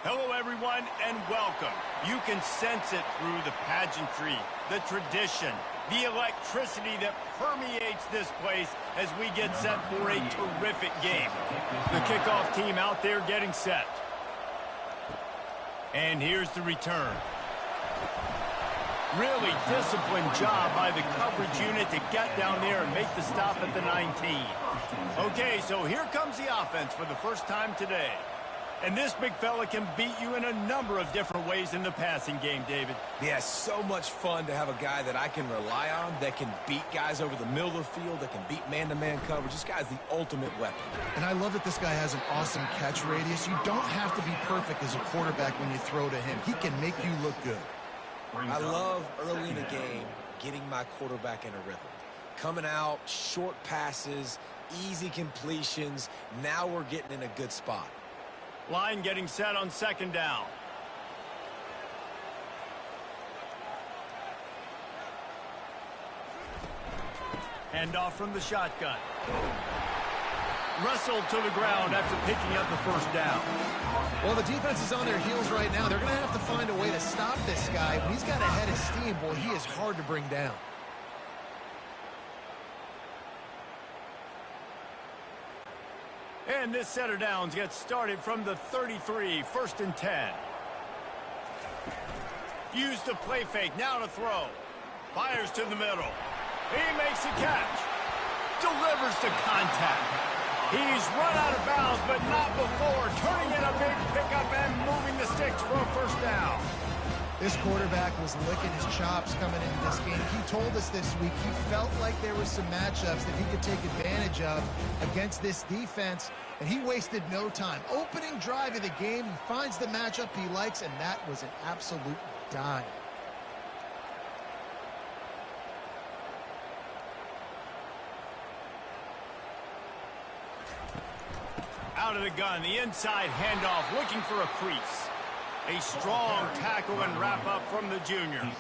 Hello, everyone, and welcome. You can sense it through the pageantry, the tradition, the electricity that permeates this place as we get set for a terrific game. The kickoff team out there getting set. And here's the return. Really disciplined job by the coverage unit to get down there and make the stop at the 19. Okay, so here comes the offense for the first time today. And this big fella can beat you in a number of different ways in the passing game, David. Yeah, so much fun to have a guy that I can rely on, that can beat guys over the middle of the field, that can beat man-to-man coverage. This guy's the ultimate weapon. And I love that this guy has an awesome catch radius. You don't have to be perfect as a quarterback when you throw to him. He can make you look good. I love early in the game getting my quarterback in a rhythm. Coming out, short passes, easy completions. Now we're getting in a good spot. Line getting set on second down. Hand off from the shotgun. Wrestled to the ground after picking up the first down. Well, the defense is on their heels right now. They're going to have to find a way to stop this guy. When he's got a head of steam, boy, he is hard to bring down. And this set of downs gets started from the 33, 1st and 10. Use the play fake, now to throw. Fires to the middle. He makes the catch. Delivers to contact. He's run out of bounds, but not before. Turning in a big pickup and moving the sticks for a first down. This quarterback was licking his chops coming into this game. He told us this week he felt like there were some matchups that he could take advantage of against this defense, and he wasted no time. Opening drive of the game, he finds the matchup he likes, and that was an absolute dime. Out of the gun, the inside handoff, looking for a crease. A strong tackle and wrap up from the junior.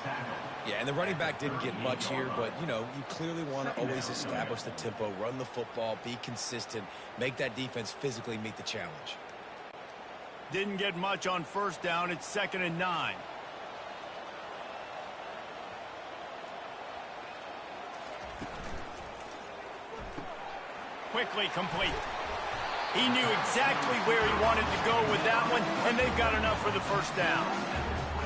Yeah, and the running back didn't get much here, but, you know, you clearly want to always establish the tempo, run the football, be consistent, make that defense physically meet the challenge. Didn't get much on first down. It's 2nd and 9. Quickly complete. He knew exactly where he wanted to go with that one, and they've got enough for the first down.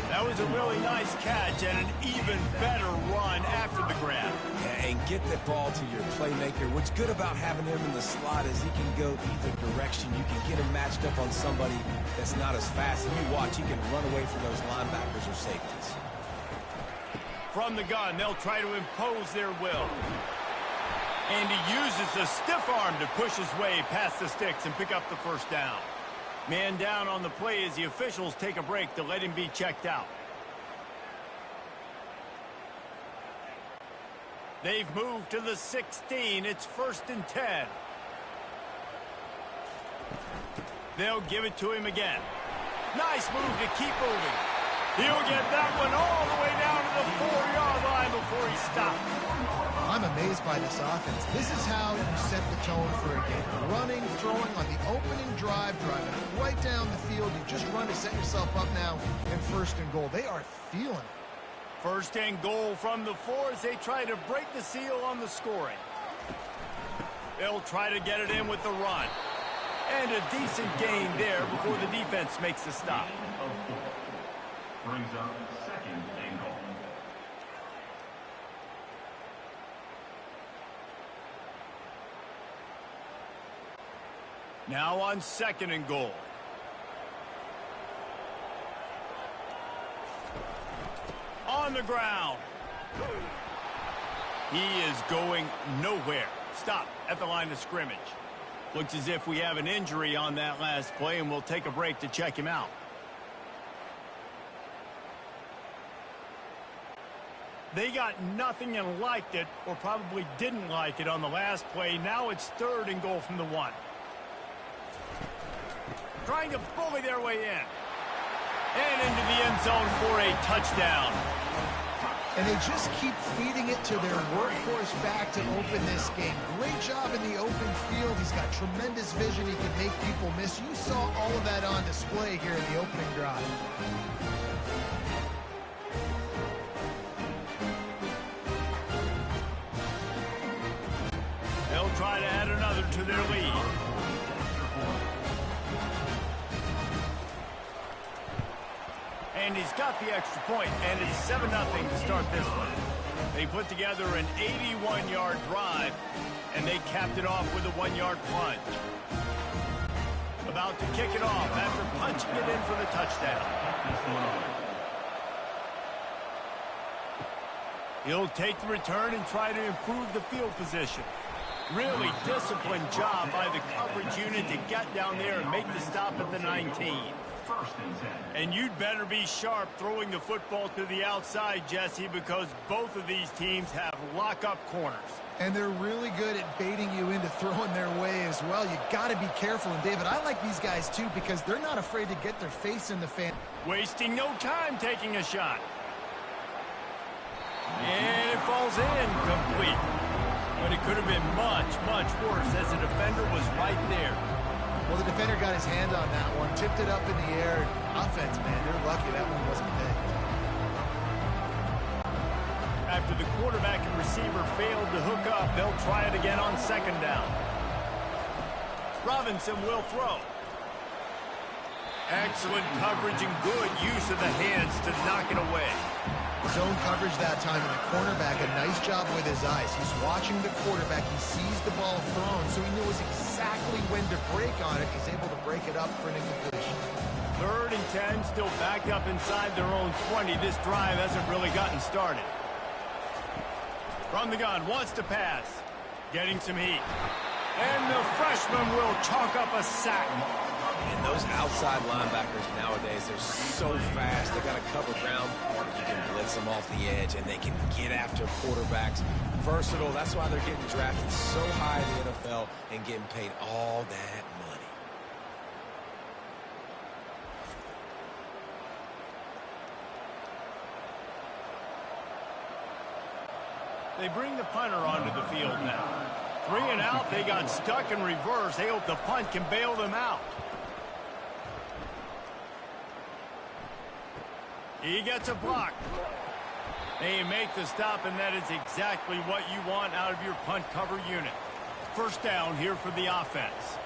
That was a really nice catch and an even better run after the grab. Yeah, and get the ball to your playmaker. What's good about having him in the slot is he can go either direction. You can get him matched up on somebody that's not as fast, and you watch, he can run away from those linebackers or safeties. From the gun, they'll try to impose their will. And he uses the stiff arm to push his way past the sticks and pick up the first down. Man down on the play as the officials take a break to let him be checked out. They've moved to the 16. It's 1st and 10. They'll give it to him again. Nice move to keep moving. He'll get that one all the way down to the 4-yard line before he stops. I'm amazed by this offense. This is how you set the tone for a game. Running, throwing on the opening drive, driving right down the field. You just run to set yourself up now in 1st and goal. They are feeling it. 1st and goal from the 4 as they try to break the seal on the scoring. They'll try to get it in with the run. And a decent gain there before the defense makes the stop. Brings up 2nd and goal. Now on 2nd and goal. On the ground. He is going nowhere. Stop at the line of scrimmage. Looks as if we have an injury on that last play, and we'll take a break to check him out. They got nothing and liked it, or probably didn't like it on the last play. Now it's 3rd and goal from the 1. Trying to bully their way in. And into the end zone for a touchdown. And they just keep feeding it to their workhorse back to open this game. Great job in the open field. He's got tremendous vision. He can make people miss. You saw all of that on display here in the opening drive. They'll try to add another to their lead. And he's got the extra point, and it's 7-0 to start this one. They put together an 81-yard drive, and they capped it off with a 1-yard plunge. About to kick it off after punching it in for the touchdown. He'll take the return and try to improve the field position. Really disciplined job by the coverage unit to get down there and make the stop at the 19. And you'd better be sharp throwing the football to the outside, Jesse, because both of these teams have lock-up corners. And they're really good at baiting you into throwing their way as well. You got to be careful. And, David, I like these guys, too, because they're not afraid to get their face in the fan. Wasting no time taking a shot. And it falls in complete. But it could have been much, much worse as the defender was right there. Well, the defender got his hand on that one, tipped it up in the air. Offense, man, they're lucky that one wasn't picked. After the quarterback and receiver failed to hook up, they'll try it again on second down. Robinson will throw. Excellent coverage and good use of the hands to knock it away. Zone coverage that time, and the cornerback, a nice job with his eyes. He's watching the quarterback. He sees the ball thrown, so he knows exactly when to break on it. He's able to break it up for an incompletion. 3rd and 10, still backed up inside their own 20. This drive hasn't really gotten started. From the gun, wants to pass. Getting some heat. And the freshman will chalk up a sack. And those outside linebackers nowadays, they're so fast. They got to cover ground. You can blitz them off the edge, and they can get after quarterbacks. Versatile. That's why they're getting drafted so high in the NFL and getting paid all that money. They bring the punter onto the field now. 3 and out. They got stuck in reverse. They hope the punt can bail them out. He gets a block. They make the stop, and that is exactly what you want out of your punt cover unit. First down here for the offense.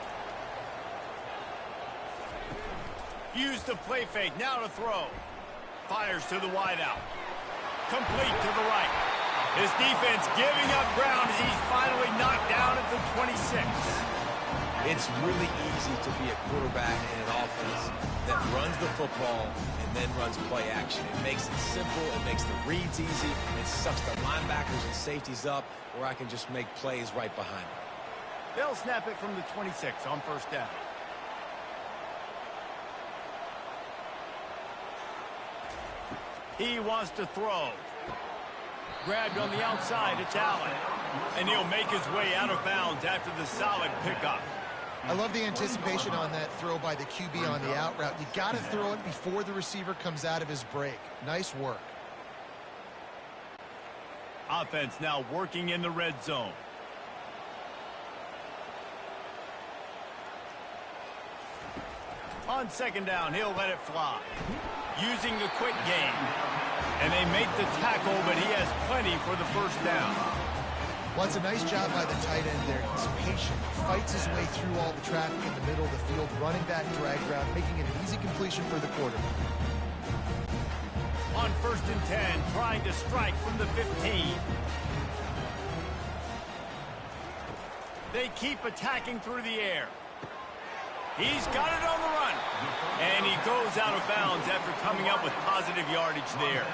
Use the play fake. Now to throw. Fires to the wideout. Complete to the right. His defense giving up ground as he's finally knocked down at the 26. It's really easy to be a quarterback in an offense that runs the football and then runs play action. It makes it simple. It makes the reads easy. It sucks the linebackers and safeties up where I can just make plays right behind them. They'll snap it from the 26 on first down. He wants to throw. Grabbed on the outside, it's Allen. And he'll make his way out of bounds after the solid pickup. I love the anticipation on that throw by the QB on the out route. You got to throw it before the receiver comes out of his break. Nice work. Offense now working in the red zone. On second down, he'll let it fly. Using the quick game. And they make the tackle, but he has plenty for the first down. Well, it's a nice job by the tight end there. He's patient. Fights his way through all the traffic in the middle of the field, running that drag route, making it an easy completion for the quarterback. On first and 10, trying to strike from the 15. They keep attacking through the air. He's got it on the run. And he goes out of bounds after coming up with positive yardage there.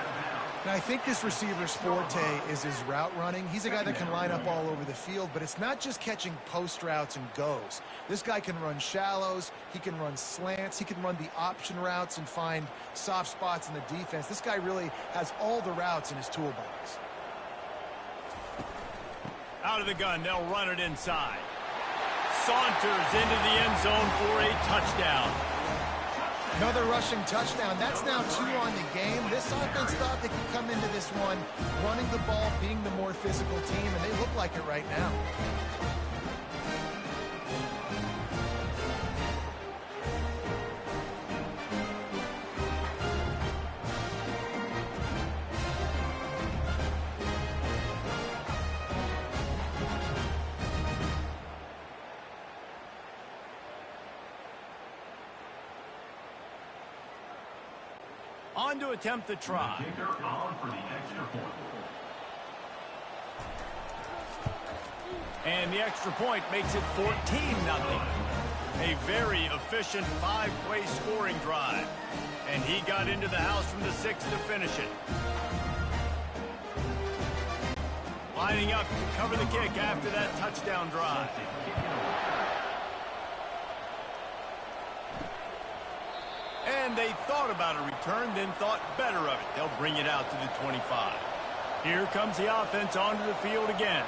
Now, I think this receiver's forte is his route running. He's a guy that can line up all over the field, but it's not just catching post routes and goes. This guy can run shallows, he can run slants, he can run the option routes and find soft spots in the defense. This guy really has all the routes in his toolbox. Out of the gun, they'll run it inside. Saunters into the end zone for a touchdown. Another rushing touchdown. That's now 2 on the game. This offense thought they could come into this one running the ball, being the more physical team, and they look like it right now. On to attempt the try. Kicker on for the extra point. And the extra point makes it 14-0. A very efficient 5-play scoring drive. And he got into the house from the 6 to finish it. Lining up to cover the kick after that touchdown drive. And they thought about a return, then thought better of it. They'll bring it out to the 25. Here comes the offense onto the field again.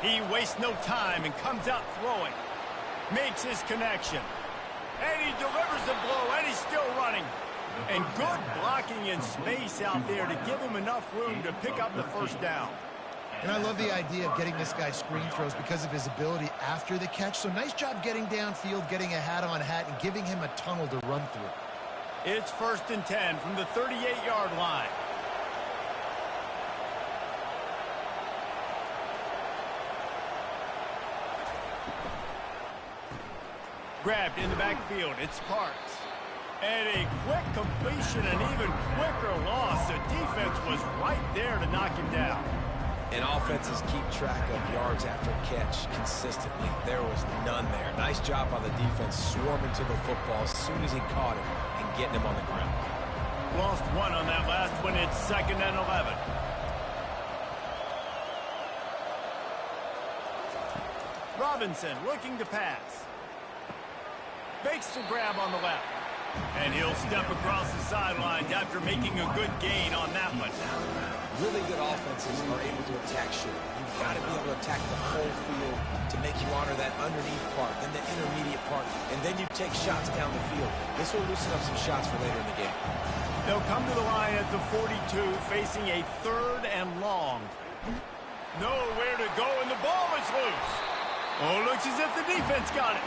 He wastes no time and comes out throwing. Makes his connection. And he delivers the blow, and he's still running. And good blocking in space out there to give him enough room to pick up the first down. And I love the idea of getting this guy screen throws because of his ability after the catch. So nice job getting downfield, getting a hat-on-hat, and giving him a tunnel to run through. It's 1st and 10 from the 38-yard line. Grabbed in the backfield. It's Parks. And a quick completion, an even quicker loss. The defense was right there to knock him down. And offenses keep track of yards after catch consistently. There was none there. Nice job by the defense swarming to the football as soon as he caught it and getting him on the ground. Lost one on that last one. It's 2nd and 11. Robinson looking to pass. Makes the grab on the left. And he'll step across the sidelines after making a good gain on that one. Really good offenses are able to attack short. You've got to be able to attack the whole field to make you honor that underneath part, then the intermediate part, and then you take shots down the field. This will loosen up some shots for later in the game. They'll come to the line at the 42, facing a 3rd and long. Nowhere to go, and the ball is loose. Oh, looks as if the defense got it.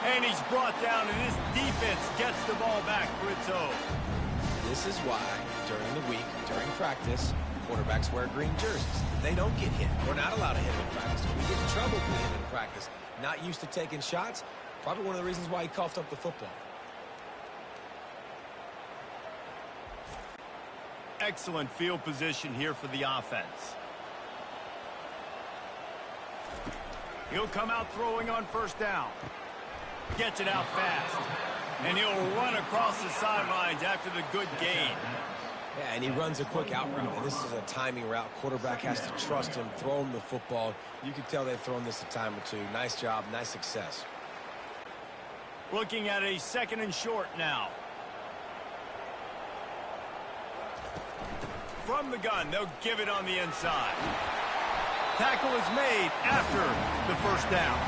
And he's brought down, and this defense gets the ball back for its own. This is why, during the week, during practice, quarterbacks wear green jerseys. They don't get hit. We're not allowed to hit him in practice. We get in trouble if we hit him in practice. Not used to taking shots. Probably one of the reasons why he coughed up the football. Excellent field position here for the offense. He'll come out throwing on 1st down. Gets it out fast. And he'll run across the sidelines after the good gain. Yeah, and he runs a quick out route, and this is a timing route. Quarterback has to trust him, throw him the football. You can tell they've thrown this a time or two. Nice job, nice success. Looking at a 2nd and short now. From the gun, they'll give it on the inside. Tackle is made after the 1st down.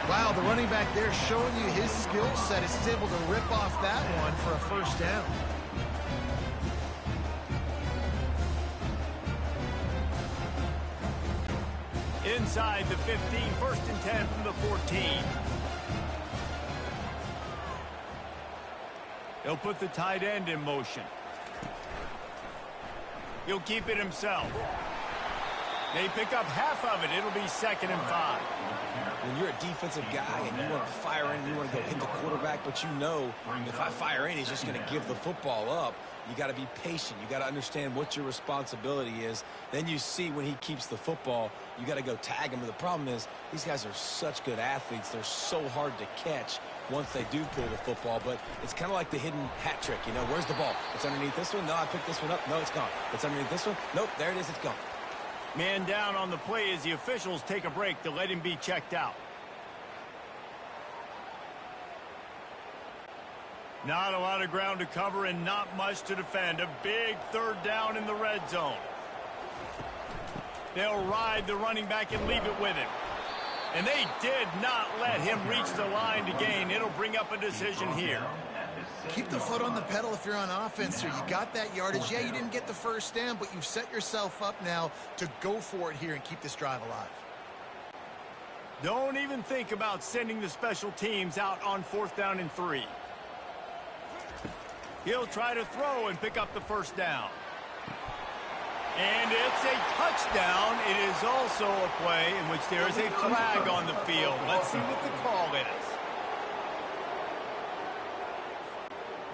Wow, the running back there showing you his skill set. He's able to rip off that one for a 1st down. Inside the 15, 1st and 10 from the 14. He'll put the tight end in motion. He'll keep it himself. They pick up half of it. It'll be 2nd and 5. When you're a defensive guy and you want to fire in, you want to go hit the quarterback, but you know if I fire in, he's just going to give the football up. You got to be patient. You got to understand what your responsibility is. Then you see when he keeps the football, you got to go tag him. But the problem is these guys are such good athletes. They're so hard to catch once they do pull the football. But it's kind of like the hidden hat trick. You know, where's the ball? It's underneath this one. No, I picked this one up. No, it's gone. It's underneath this one. Nope, there it is. It's gone. Man down on the play as the officials take a break to let him be checked out. Not a lot of ground to cover and not much to defend. A big 3rd down in the red zone. They'll ride the running back and leave it with him. And they did not let him reach the line to gain. It'll bring up a decision here. Keep the foot on the pedal if you're on offense here. You got that yardage. Yeah, you didn't get the first down, but you've set yourself up now to go for it here and keep this drive alive. Don't even think about sending the special teams out on 4th down and 3. He'll try to throw and pick up the first down. And it's a touchdown. It is also a play in which there is a flag on the field. Let's see what the call is.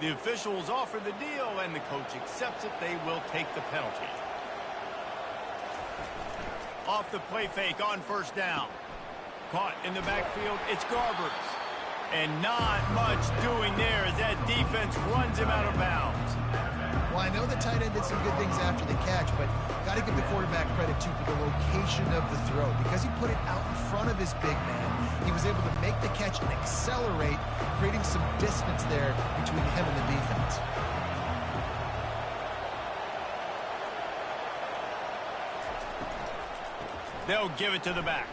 The officials offer the deal, and the coach accepts it. They will take the penalty. Off the play fake on 1st down. Caught in the backfield, it's Garbers. And not much doing there as that defense runs him out of bounds. Well, I know the tight end did some good things after the catch, but got to give the quarterback credit, too, for the location of the throw. Because he put it out in front of his big man, he was able to make the catch and accelerate, creating some distance there between him and the defense. They'll give it to the back.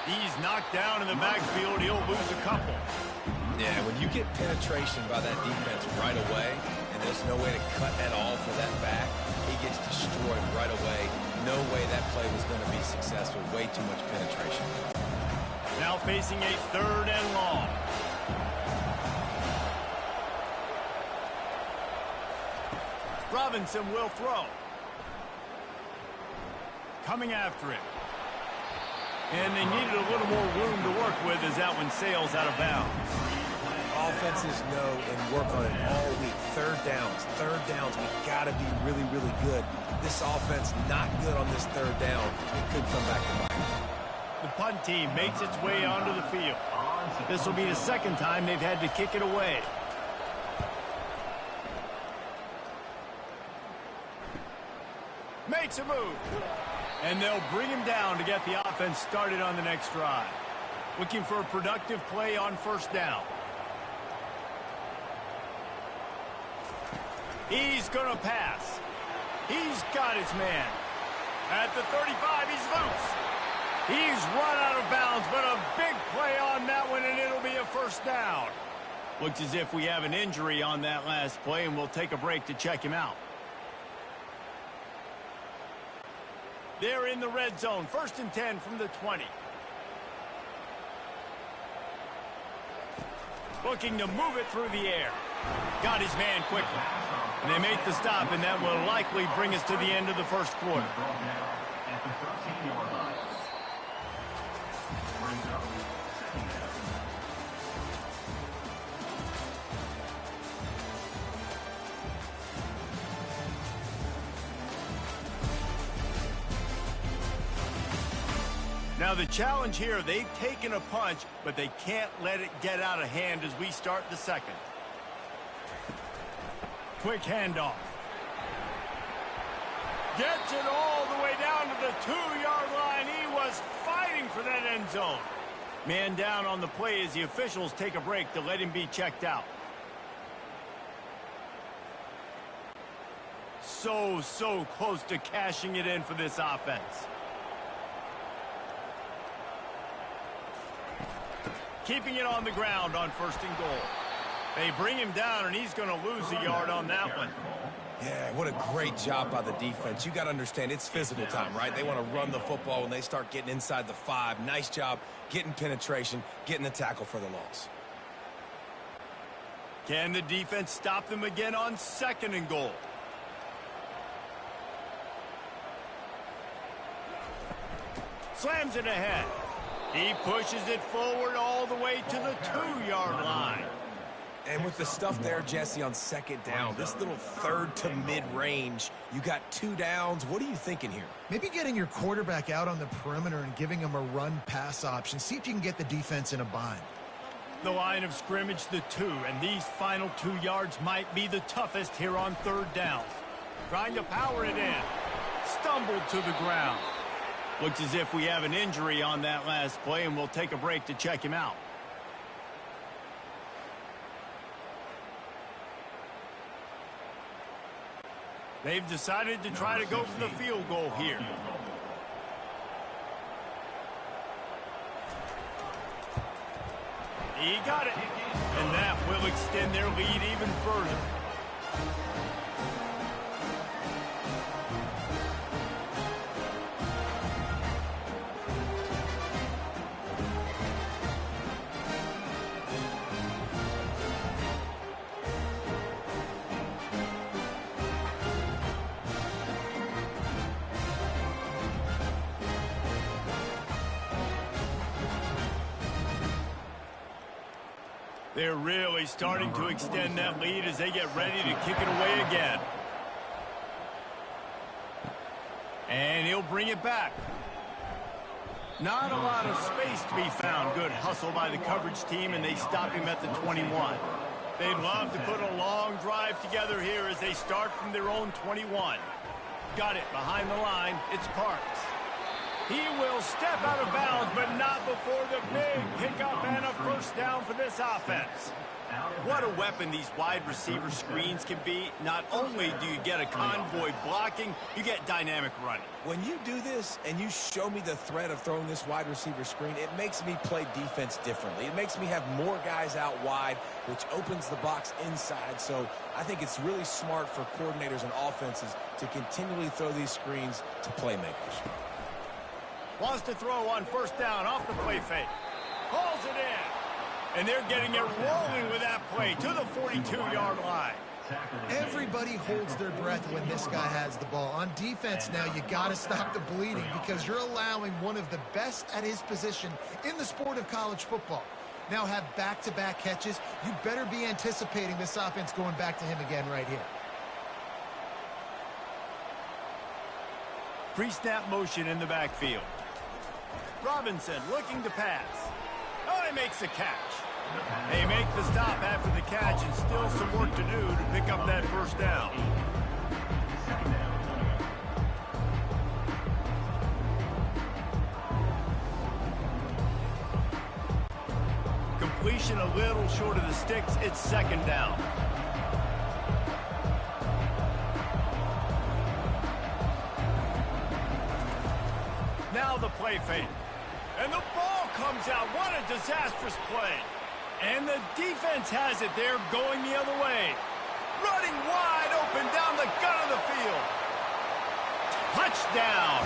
He's knocked down in the backfield. He'll lose a couple. Yeah, when you get penetration by that defense right away, and there's no way to cut at all for that back, he gets destroyed right away. No way that play was going to be successful. Way too much penetration. Now facing a 3rd and long. Robinson will throw. Coming after him. And they needed a little more room to work with as that one sails out of bounds. Offenses know and work on it all week. 3rd downs, we got to be really, really good. This offense not good on this 3rd down. It could come back to bite. The punt team makes its way onto the field. This will be the 2nd time they've had to kick it away. Makes a move. And they'll bring him down to get the offense started on the next drive. Looking for a productive play on 1st down. He's going to pass. He's got his man. At the 35, he's loose. He's run out of bounds, but a big play on that one, and it'll be a 1st down. Looks as if we have an injury on that last play, and we'll take a break to check him out. They're in the red zone. 1st and 10 from the 20. Looking to move it through the air. Got his man quickly. And they make the stop, and that will likely bring us to the end of the 1st quarter. At the 13-yard line. Brings up 2nd down. Now the challenge here, they've taken a punch, but they can't let it get out of hand as we start the 2nd. Quick handoff. Gets it all the way down to the 2-yard line. He was fighting for that end zone. Man down on the play as the officials take a break to let him be checked out. So close to cashing it in for this offense. Keeping it on the ground on 1st and goal. They bring him down, and he's going to lose a yard on that one. Yeah, what a great job by the defense. You got to understand, it's physical time, right? They want to run the football when they start getting inside the 5. Nice job getting penetration, getting the tackle for the loss. Can the defense stop them again on 2nd and goal? Slams it ahead. He pushes it forward all the way to the 2-yard line. And with the stuff there, Jesse, on 2nd down, this little 3rd to mid-range, you got 2 downs. What are you thinking here? Maybe getting your quarterback out on the perimeter and giving him a run-pass option. See if you can get the defense in a bind. The line of scrimmage, the 2, and these final 2 yards might be the toughest here on 3rd down. Trying to power it in. Stumbled to the ground. Looks as if we have an injury on that last play, and we'll take a break to check him out. They've decided to try to go for the field goal here. He got it. And that will extend their lead even further. They're really starting to extend that lead as they get ready to kick it away again. And he'll bring it back. Not a lot of space to be found. Good hustle by the coverage team, and they stop him at the 21. They'd love to put a long drive together here as they start from their own 21. Got it behind the line. It's Parks. He will step out of bounds, but not before the big pickup and a first down for this offense. What a weapon these wide receiver screens can be. Not only do you get a convoy blocking, you get dynamic running. When you do this and you show me the threat of throwing this wide receiver screen, it makes me play defense differently. It makes me have more guys out wide, which opens the box inside. So I think it's really smart for coordinators and offenses to continually throw these screens to playmakers. Wants to throw on first down off the play fake. Hauls it in. And they're getting it rolling with that play to the 42-yard line. Everybody holds their breath when this guy has the ball. On defense now, you got to stop the bleeding because you're allowing one of the best at his position in the sport of college football. Now have back-to-back catches. You better be anticipating this offense going back to him again right here. Pre-snap motion in the backfield. Robinson looking to pass. Oh, he makes the catch. They make the stop after the catch and still some work to do to pick up that first down. Completion a little short of the sticks. It's second down. Now the play fake. And the ball comes out. What a disastrous play. And the defense has it. They're going the other way. Running wide open down the gut of the field. Touchdown.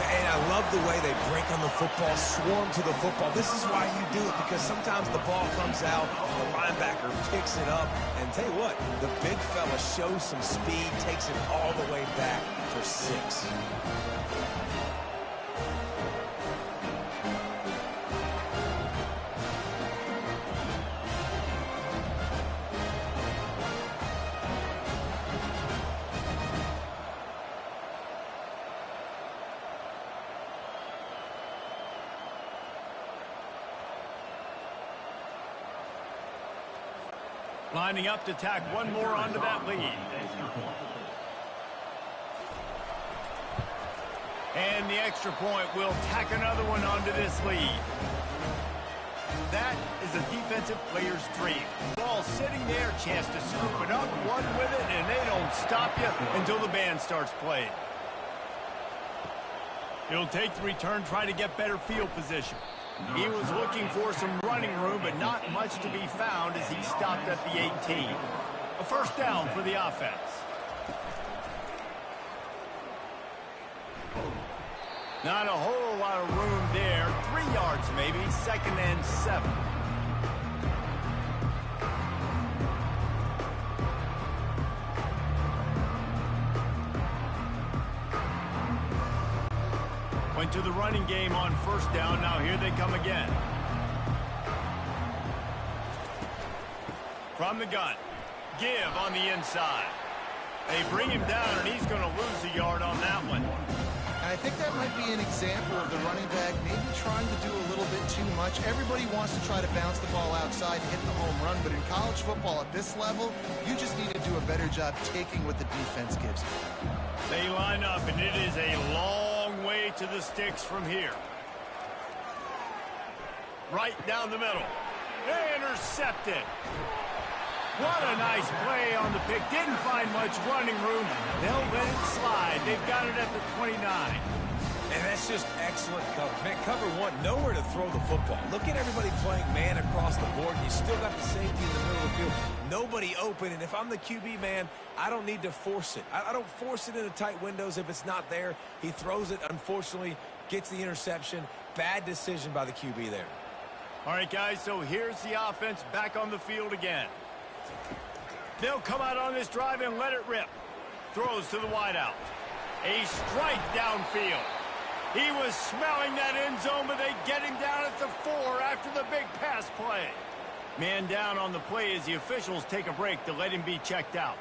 And I love the way they break on the football, swarm to the football. This is why you do it, because sometimes the ball comes out, the linebacker picks it up, and tell you what, the big fella shows some speed, takes it all the way back for 6. Lining up to tack one more onto that lead. And the extra point will tack another one onto this lead. That is a defensive player's dream. Ball sitting there, chance to scoop it up, run with it, and they don't stop you until the band starts playing. He'll take the return, try to get better field position. He was looking for some running room, but not much to be found as he stopped at the 18. A first down for the offense. Not a whole lot of room there. 3 yards maybe, 2nd and 7. Went to the running game on first down. Now here they come again. From the gun. Give on the inside. They bring him down, and he's going to lose a yard on that one. I think that might be an example of the running back maybe trying to do a little bit too much. Everybody wants to try to bounce the ball outside and hit the home run, but in college football at this level, you just need to do a better job taking what the defense gives you. They line up, and it is a long way to the sticks from here. Right down the middle. Intercepted. What a nice play on the pick. Didn't find much running room. They'll let it slide. They've got it at the 29. And that's just excellent cover. Man, cover one, nowhere to throw the football. Look at everybody playing man across the board, and you still got the safety in the middle of the field. Nobody open, and if I'm the QB, man, I don't need to force it. I don't force it into tight windows if it's not there. He throws it, unfortunately, gets the interception. Bad decision by the QB there. All right, guys, so here's the offense back on the field again. They'll come out on this drive and let it rip. Throws to the wideout. A strike downfield. He was smelling that end zone, but they get him down at the 4 after the big pass play. Man down on the play as the officials take a break to let him be checked out.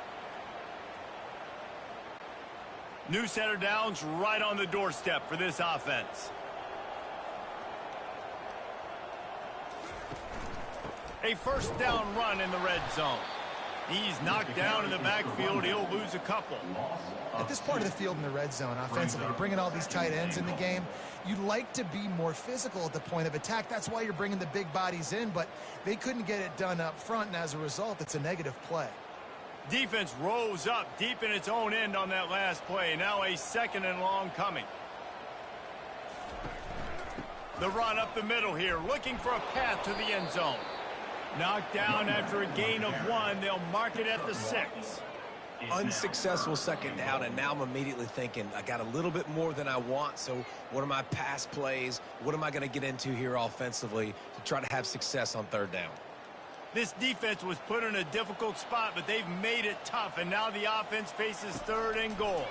New set of downs right on the doorstep for this offense. A first down run in the red zone. He's knocked down in the backfield. He'll lose a couple. At this part of the field in the red zone, offensively, you're bringing all these tight ends in the game. You'd like to be more physical at the point of attack. That's why you're bringing the big bodies in, but they couldn't get it done up front, and as a result, it's a negative play. Defense rose up deep in its own end on that last play. Now a second and long coming. The run up the middle here, looking for a path to the end zone. Knocked down after a gain of 1. They'll mark it at the 6. Unsuccessful second down, and now I'm immediately thinking, I got a little bit more than I want, so what are my pass plays? What am I going to get into here offensively to try to have success on third down? This defense was put in a difficult spot, but they've made it tough, and now the offense faces third and goal.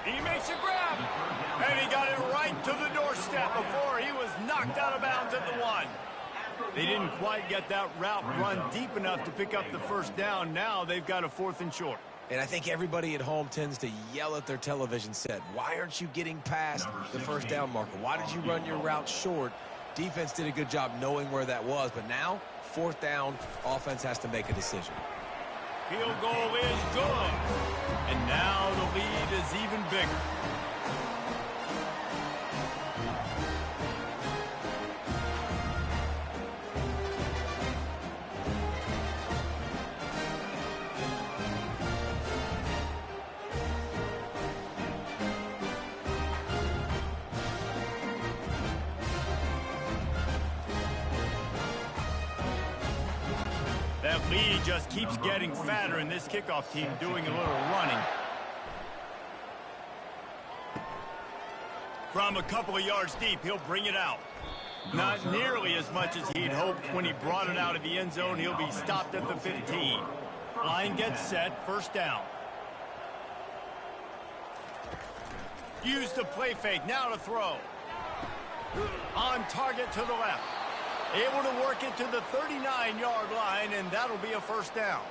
He makes a grab, and he got it right to the doorstep before he was knocked out of bounds at the 1. They didn't quite get that route run deep enough to pick up the first down. Now they've got a 4th and short. And I think everybody at home tends to yell at their television set, why aren't you getting past the first down marker? Why did you run your route short? Defense did a good job knowing where that was, but now, 4th down, offense has to make a decision. Field goal is good. And now the lead is even bigger. That lead just keeps getting fatter, and this kickoff team doing a little running. From a couple of yards deep, he'll bring it out. Not nearly as much as he'd hoped when he brought it out of the end zone. He'll be stopped at the 15. Line gets set, first down. Use the play fake, now to throw. On target to the left. Able to work it to the 39-yard line, and that'll be a first down.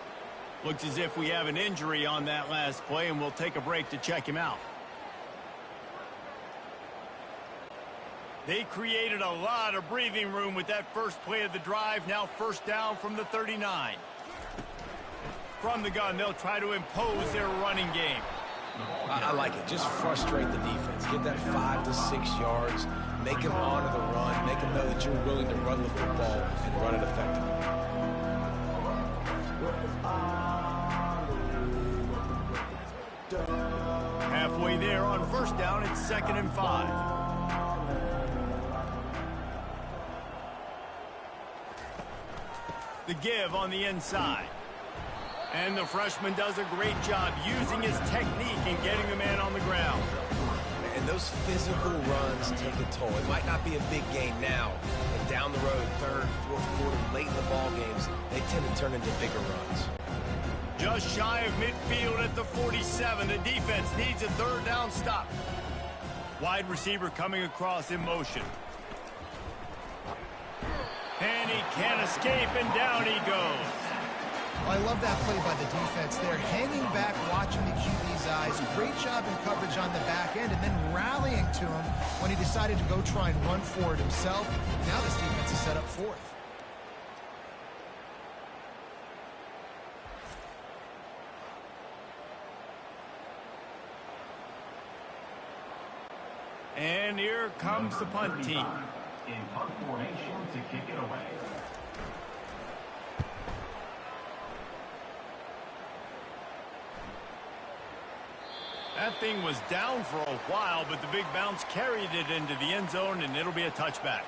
Looks as if we have an injury on that last play, and we'll take a break to check him out. They created a lot of breathing room with that first play of the drive. Now first down from the 39. From the gun, they'll try to impose their running game. I like it. Just frustrate the defense. Get that 5 to 6 yards. Make them honor the run. Make them know that you're willing to run the football and run it effectively. Halfway there on first down, it's 2nd and 5. The give on the inside. And the freshman does a great job using his technique and getting the man on the ground. And those physical runs take a toll. It might not be a big game now, but down the road, 3rd, 4th quarter, late in the ball games, they tend to turn into bigger runs. Just shy of midfield at the 47. The defense needs a 3rd down stop. Wide receiver coming across in motion. And he can't escape, and down he goes. I love that play by the defense there. Hanging back, watching the QB's eyes. Great job in coverage on the back end, and then rallying to him when he decided to go try and run for it himself. Now this defense is set up 4th. And here comes the punt team. In punt formation to kick it away. That thing was down for a while, but the big bounce carried it into the end zone, and it'll be a touchback.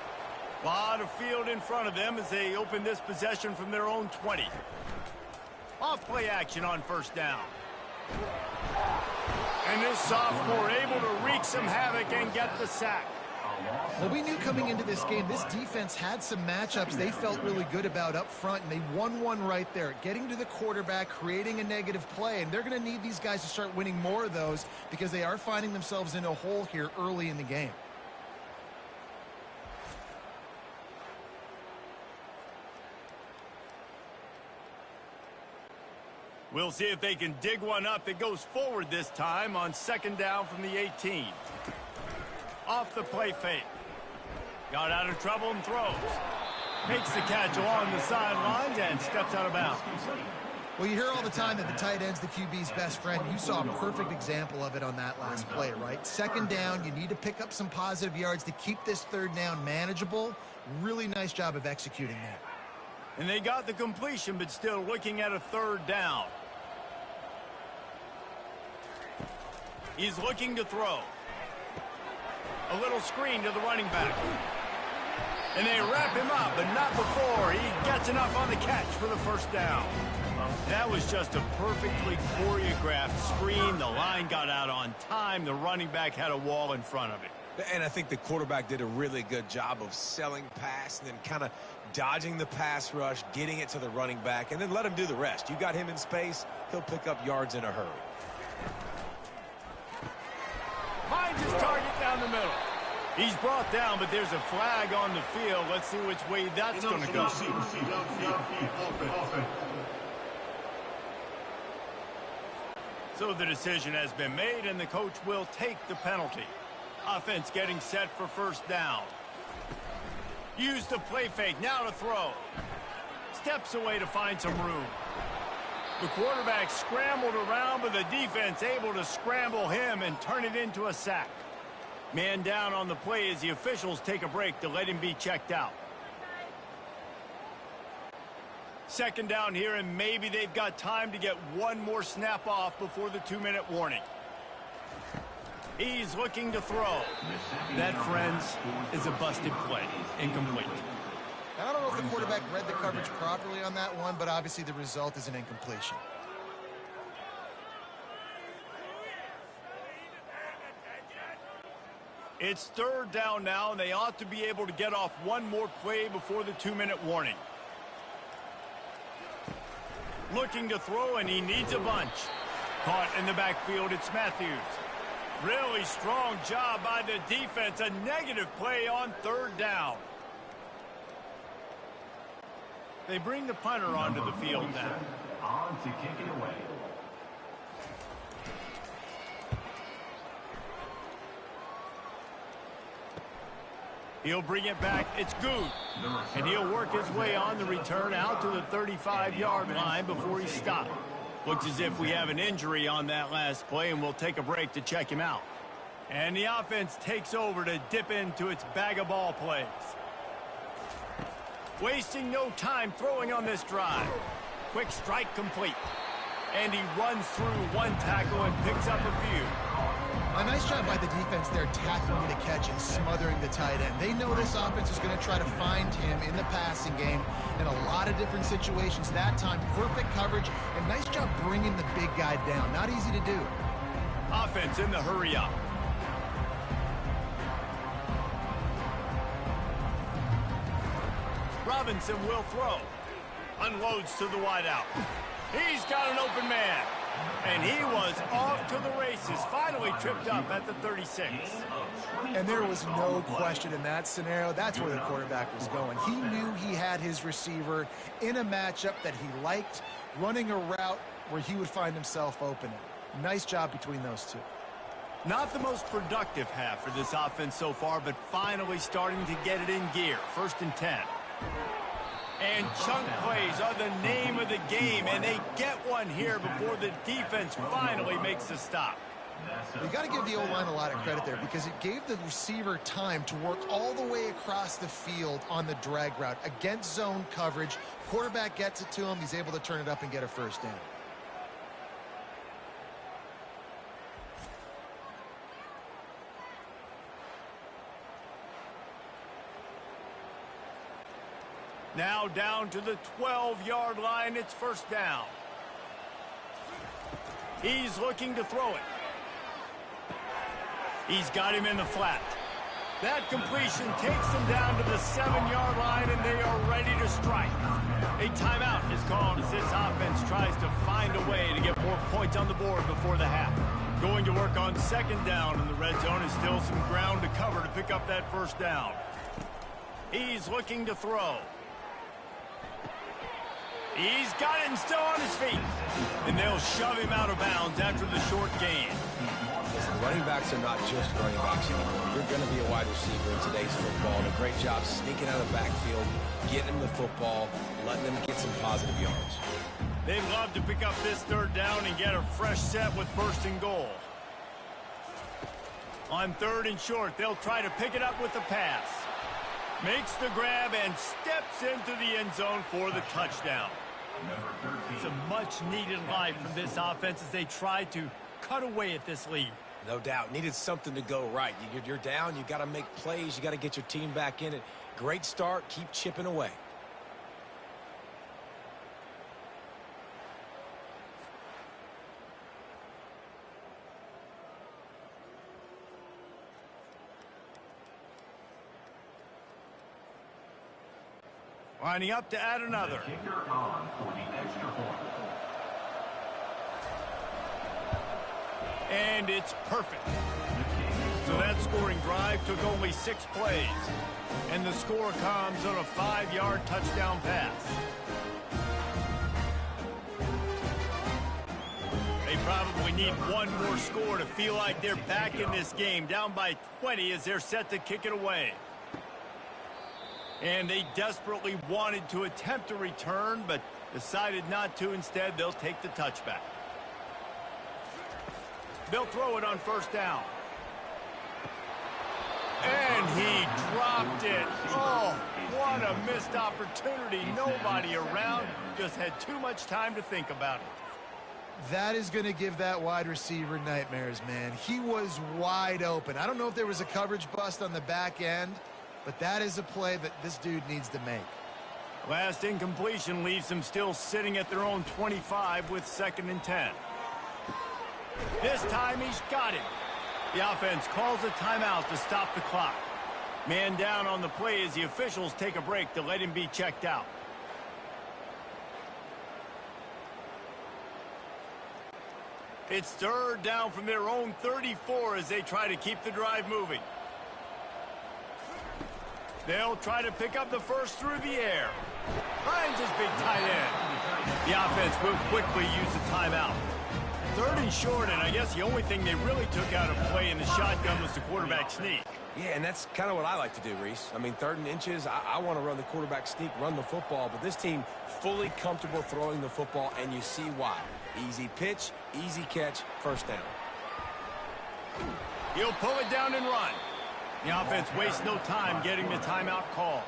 A lot of field in front of them as they open this possession from their own 20. Off play action on first down. And this sophomore able to wreak some havoc and get the sack. Well, we knew coming into this game, this defense had some matchups they felt really good about up front, and they won one right there, getting to the quarterback, creating a negative play, and they're going to need these guys to start winning more of those because they are finding themselves in a hole here early in the game. We'll see if they can dig one up that goes forward this time on second down from the 18. Off the play fake. Got out of trouble and throws. Makes the catch along the sidelines and steps out of bounds. Well, you hear all the time that the tight end's the QB's best friend. You saw a perfect example of it on that last play, right? Second down, you need to pick up some positive yards to keep this third down manageable. Really nice job of executing that. And they got the completion, but still looking at a third down. He's looking to throw. A little screen to the running back. And they wrap him up, but not before he gets enough on the catch for the first down. That was just a perfectly choreographed screen. The line got out on time. The running back had a wall in front of it. And I think the quarterback did a really good job of selling pass and then kind of dodging the pass rush, getting it to the running back, and then let him do the rest. You got him in space, he'll pick up yards in a hurry. Finds his target down the middle. He's brought down, but there's a flag on the field. Let's see which way that's going to go. So the decision has been made, and the coach will take the penalty. Offense getting set for first down. Use the play fake, now to throw. Steps away to find some room. The quarterback scrambled around, but the defense able to scramble him and turn it into a sack. Man down on the play as the officials take a break to let him be checked out. Second down here, and maybe they've got time to get one more snap off before the 2-minute warning. He's looking to throw. That, friends, is a busted play. Incomplete. I don't know if the quarterback read the coverage properly on that one, but obviously the result is an incompletion. It's third down now, and they ought to be able to get off one more play before the 2-minute warning. Looking to throw, and he needs a bunch. Caught in the backfield, it's Matthews. Really strong job by the defense. A negative play on third down. They bring the punter onto the field now. On to kick it away. He'll bring it back. It's good. And he'll work his way on the return out to the 35-yard line before he's stopped. Looks as if we have an injury on that last play, and we'll take a break to check him out. And the offense takes over to dip into its bag of ball plays. Wasting no time throwing on this drive. Quick strike complete. And he runs through one tackle and picks up a few. A nice job by the defense there, tackling the catch and smothering the tight end. They know this offense is going to try to find him in the passing game in a lot of different situations. That time, perfect coverage, and nice job bringing the big guy down. Not easy to do. Offense in the hurry up. Robinson will throw. Unloads to the wideout. He's got an open man. And he was off to the races, finally tripped up at the 36. And there was no question in that scenario. That's where the quarterback was going. He knew he had his receiver in a matchup that he liked, running a route where he would find himself open. Nice job between those two. Not the most productive half for this offense so far, but finally starting to get it in gear. 1st and 10. And chunk plays are the name of the game, and they get one here before the defense finally makes the stop. You got to give the O-line a lot of credit there because it gave the receiver time to work all the way across the field on the drag route against zone coverage. Quarterback gets it to him. He's able to turn it up and get a first down. Now down to the 12-yard line. It's first down. He's looking to throw it. He's got him in the flat. That completion takes them down to the 7-yard line, and they are ready to strike. A timeout is called as this offense tries to find a way to get more points on the board before the half. Going to work on second down in the red zone is still some ground to cover to pick up that first down. He's looking to throw. He's got it and still on his feet. And they'll shove him out of bounds after the short gain. Listen, running backs are not just running backs anymore. You're going to be a wide receiver in today's football, and a great job sneaking out of the backfield, getting them the football, letting them get some positive yards. They'd love to pick up this third down and get a fresh set with first and goal. On third and short, they'll try to pick it up with the pass. Makes the grab and steps into the end zone for the touchdown. It's a much-needed life from this offense as they try to cut away at this lead. No doubt. Needed something to go right. You're down. You got to make plays. You got to get your team back in it. Great start. Keep chipping away. Lining up to add another. Kicker on for the extra point. And it's perfect. So that scoring drive took only 6 plays. And the score comes on a 5-yard touchdown pass. They probably need one more score to feel like they're back in this game. Down by 20 as they're set to kick it away. And they desperately wanted to attempt a return, but decided not to. Instead, they'll take the touchback. They'll throw it on first down. And he dropped it. Oh, what a missed opportunity. Nobody around. Just had too much time to think about it. That is going to give that wide receiver nightmares, man. He was wide open. I don't know if there was a coverage bust on the back end, but that is a play that this dude needs to make. Last incompletion leaves them still sitting at their own 25 with 2nd and 10. This time he's got it. The offense calls a timeout to stop the clock. Man down on the play as the officials take a break to let him be checked out. It's third down from their own 34 as they try to keep the drive moving. They'll try to pick up the first through the air. Finds his big tight end. The offense moved quickly, used a timeout. Third and short, and I guess the only thing they really took out of play in the shotgun was the quarterback sneak. Yeah, and that's kind of what I like to do, Reese. I mean, 3rd and inches, I want to run the quarterback sneak, run the football, but this team fully comfortable throwing the football, and you see why. Easy pitch, easy catch, first down. He'll pull it down and run. The offense wastes no time getting the timeout call.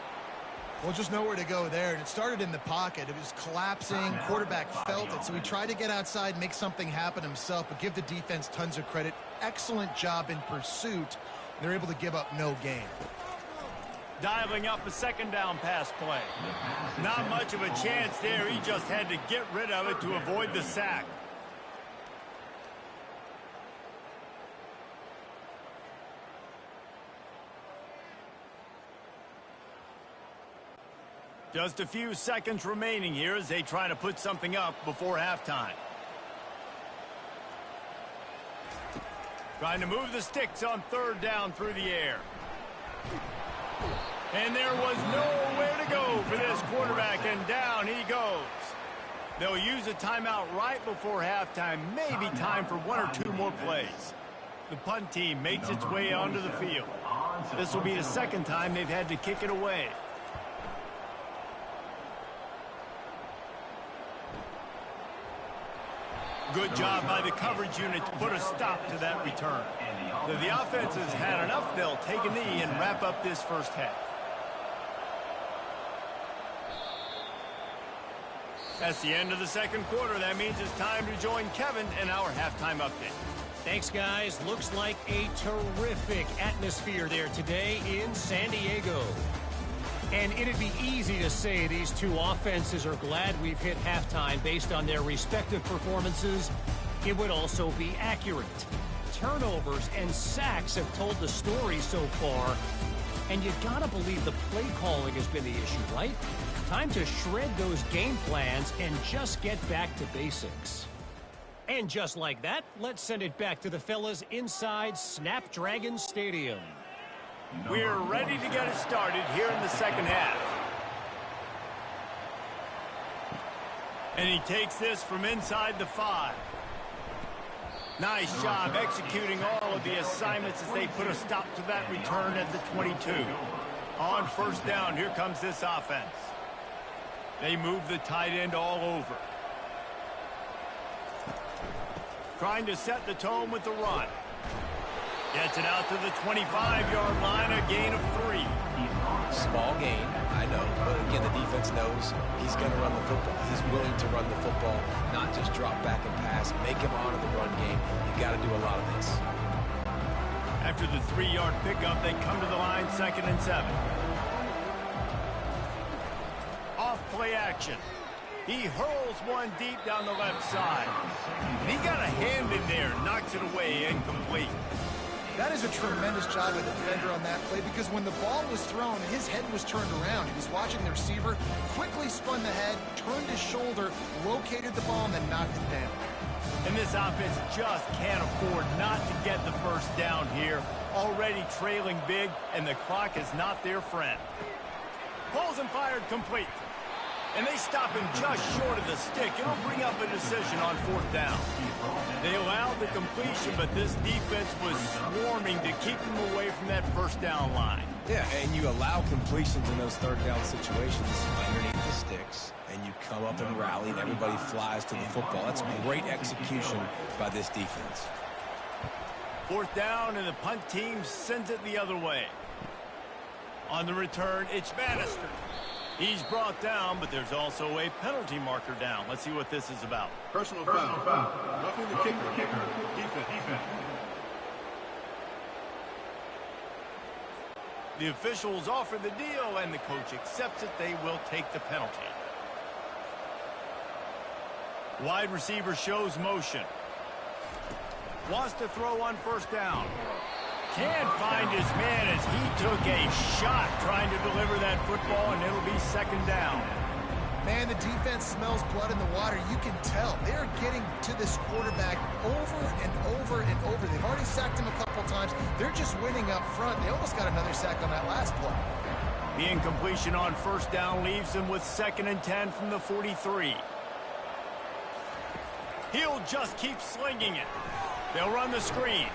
Well, just nowhere to go there, and it started in the pocket. It was collapsing. Quarterback felt it, so he tried to get outside, make something happen himself, but give the defense tons of credit. Excellent job in pursuit. They're able to give up no gain. Dialing up a 2nd down pass play. Not much of a chance there. He just had to get rid of it to avoid the sack. Just a few seconds remaining here as they try to put something up before halftime. Trying to move the sticks on 3rd down through the air. And there was nowhere to go for this quarterback, and down he goes. They'll use a timeout right before halftime. Maybe time for 1 or 2 more plays. The punt team makes its way onto the field. This will be the 2nd time they've had to kick it away. Good job by the coverage unit to put a stop to that return. The offense has had enough. They'll take a knee and wrap up this first half. That's the end of the 2nd quarter. That means it's time to join Kevin in our halftime update. Thanks, guys. Looks like a terrific atmosphere there today in San Diego. And it'd be easy to say these two offenses are glad we've hit halftime based on their respective performances. It would also be accurate. Turnovers and sacks have told the story so far. And you gotta believe the play calling has been the issue, right? Time to shred those game plans and just get back to basics. And just like that, let's send it back to the fellas inside Snapdragon Stadium. We're ready to get it started here in the second half. And he takes this from inside the 5. Nice job executing all of the assignments as they put a stop to that return at the 22. On first down, here comes this offense. They move the tight end all over. Trying to set the tone with the run. Gets it out to the 25-yard line, a gain of 3. Small gain, I know, but again, the defense knows he's going to run the football. He's willing to run the football, not just drop back and pass, make him honor the run game. You got to do a lot of this. After the 3-yard pickup, they come to the line, 2nd and 7. Off play action. He hurls one deep down the left side. And he got a hand in there, knocks it away, incomplete. That is a tremendous job of the defender on that play, because when the ball was thrown, his head was turned around. He was watching the receiver, quickly spun the head, turned his shoulder, located the ball, and then knocked it down. And this offense just can't afford not to get the first down here. Already trailing big, and the clock is not their friend. Pulls and fired complete. And they stop him just short of the stick. It'll bring up a decision on 4th down. They allowed the completion, but this defense was swarming to keep them away from that first down line. Yeah, and you allow completions in those 3rd down situations underneath the sticks, and you come up and rally, and everybody flies to the football. That's great execution by this defense. 4th down, and the punt team sends it the other way. On the return, it's Bannister. He's brought down, but there's also a penalty marker down. Let's see what this is about. Personal foul. Roughing the kicker. Defense. The officials offer the deal, and the coach accepts it. They will take the penalty. Wide receiver shows motion. Wants to throw on 1st down. Can't find his man as he took a shot trying to deliver that football, and it'll be 2nd down. Man, the defense smells blood in the water. You can tell. They're getting to this quarterback over and over and over. They've already sacked him a couple times. They're just winning up front. They almost got another sack on that last play. The incompletion on 1st down leaves them with 2nd and 10 from the 43. He'll just keep slinging it. They'll run the screen.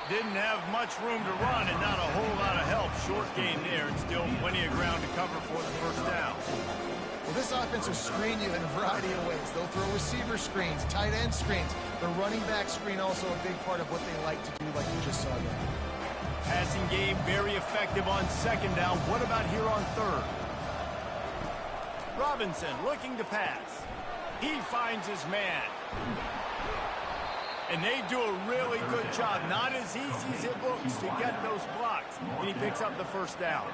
Didn't have much room to run and not a whole lot of help. Short gain there, and still plenty of ground to cover for the 1st down. Well, this offense will screen you in a variety of ways. They'll throw receiver screens, tight end screens. The running back screen also a big part of what they like to do, like you just saw there. Passing game very effective on 2nd down. What about here on 3rd? Robinson looking to pass. He finds his man. And they do a really good job. Not as easy as it looks to get those blocks. And he picks up the 1st down.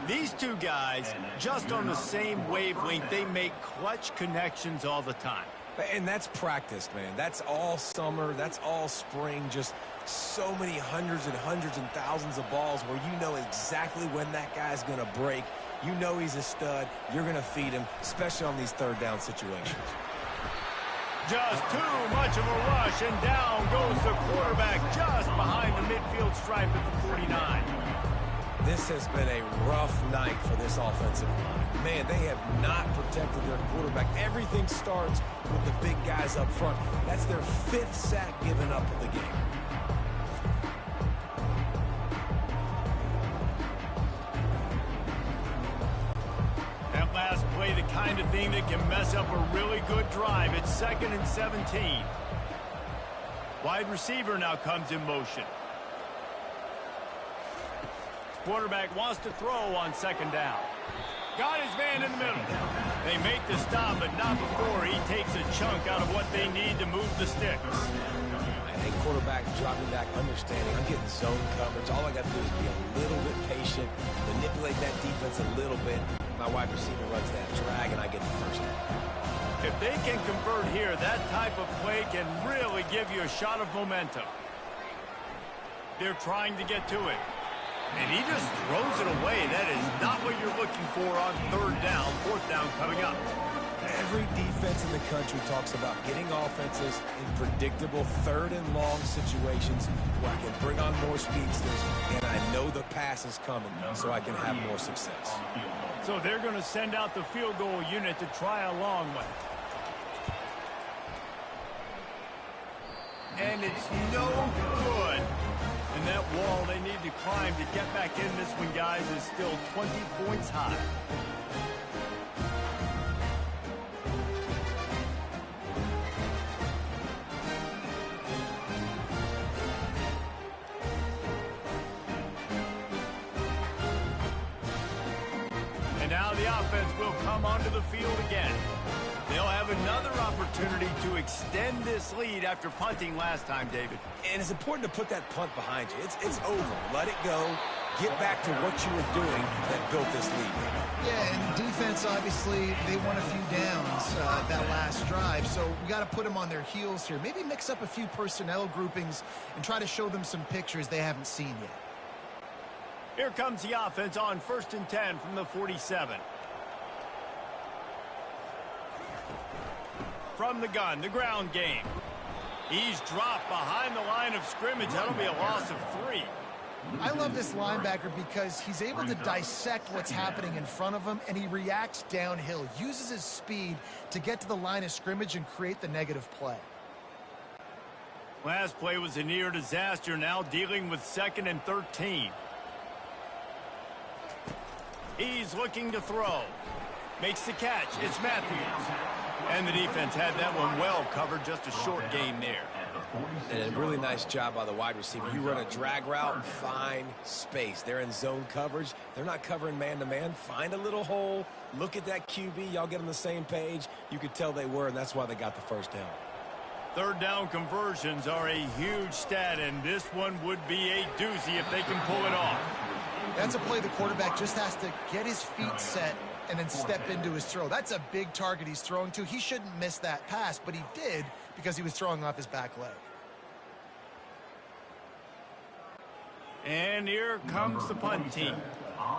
These two guys, just on the same wavelength, they make clutch connections all the time. And that's practiced, man. That's all summer. That's all spring. Just so many hundreds and thousands of balls where you know exactly when that guy's going to break. You know he's a stud. You're going to feed him, especially on these 3rd down situations. Just too much of a rush, and down goes the quarterback just behind the midfield stripe at the 49. This has been a rough night for this offensive line. Man, they have not protected their quarterback. Everything starts with the big guys up front. That's their 5th sack given up of the game. That last play, the kind of thing that can mess up a really good drive. It's 2nd and 17. Wide receiver now comes in motion. Quarterback wants to throw on 2nd down. Got his man in the middle. They make the stop, but not before he takes a chunk out of what they need to move the sticks. Hey, quarterback dropping back, understanding. I'm getting zone coverage. All I got to do is be a little bit patient, manipulate that defense a little bit. My wide receiver runs that drag, and I get the first down. If they can convert here, that type of play can really give you a shot of momentum. They're trying to get to it. And he just throws it away. That is not what you're looking for on third down, fourth down coming up. Every defense in the country talks about getting offenses in predictable third and long situations where I can bring on more speedsters and I know the pass is coming so I can have more success. So they're going to send out the field goal unit to try a long one. And it's no good. And that wall they need to climb to get back in this one, guys, is still 20 points high. And now the offense will come onto the field again. They'll have another opportunity to extend this lead after punting last time, David. And it's important to put that punt behind you. It's over. Let it go. Get back to what you were doing that built this lead. Yeah, and defense, obviously, they won a few downs that last drive, so we got to put them on their heels here. Maybe mix up a few personnel groupings and try to show them some pictures they haven't seen yet. Here comes the offense on 1st and 10 from the 47. From the gun, the ground game. He's dropped behind the line of scrimmage. That'll be a loss of 3. I love this linebacker because he's able to dissect what's happening in front of him, and he reacts downhill, uses his speed to get to the line of scrimmage and create the negative play. Last play was a near disaster, now dealing with 2nd and 13. He's looking to throw. Makes the catch. It's Matthews. And the defense had that one well covered, just a short gain there. And a really nice job by the wide receiver. You run a drag route, find space. They're in zone coverage. They're not covering man-to-man. Find a little hole. Look at that QB. Y'all get on the same page. You could tell they were, and that's why they got the first down. Third down conversions are a huge stat, and this one would be a doozy if they can pull it off. That's a play the quarterback just has to get his feet set and then step into his throw. That's a big target he's throwing to. He shouldn't miss that pass, but he did because he was throwing off his back leg. And here comes the punt team.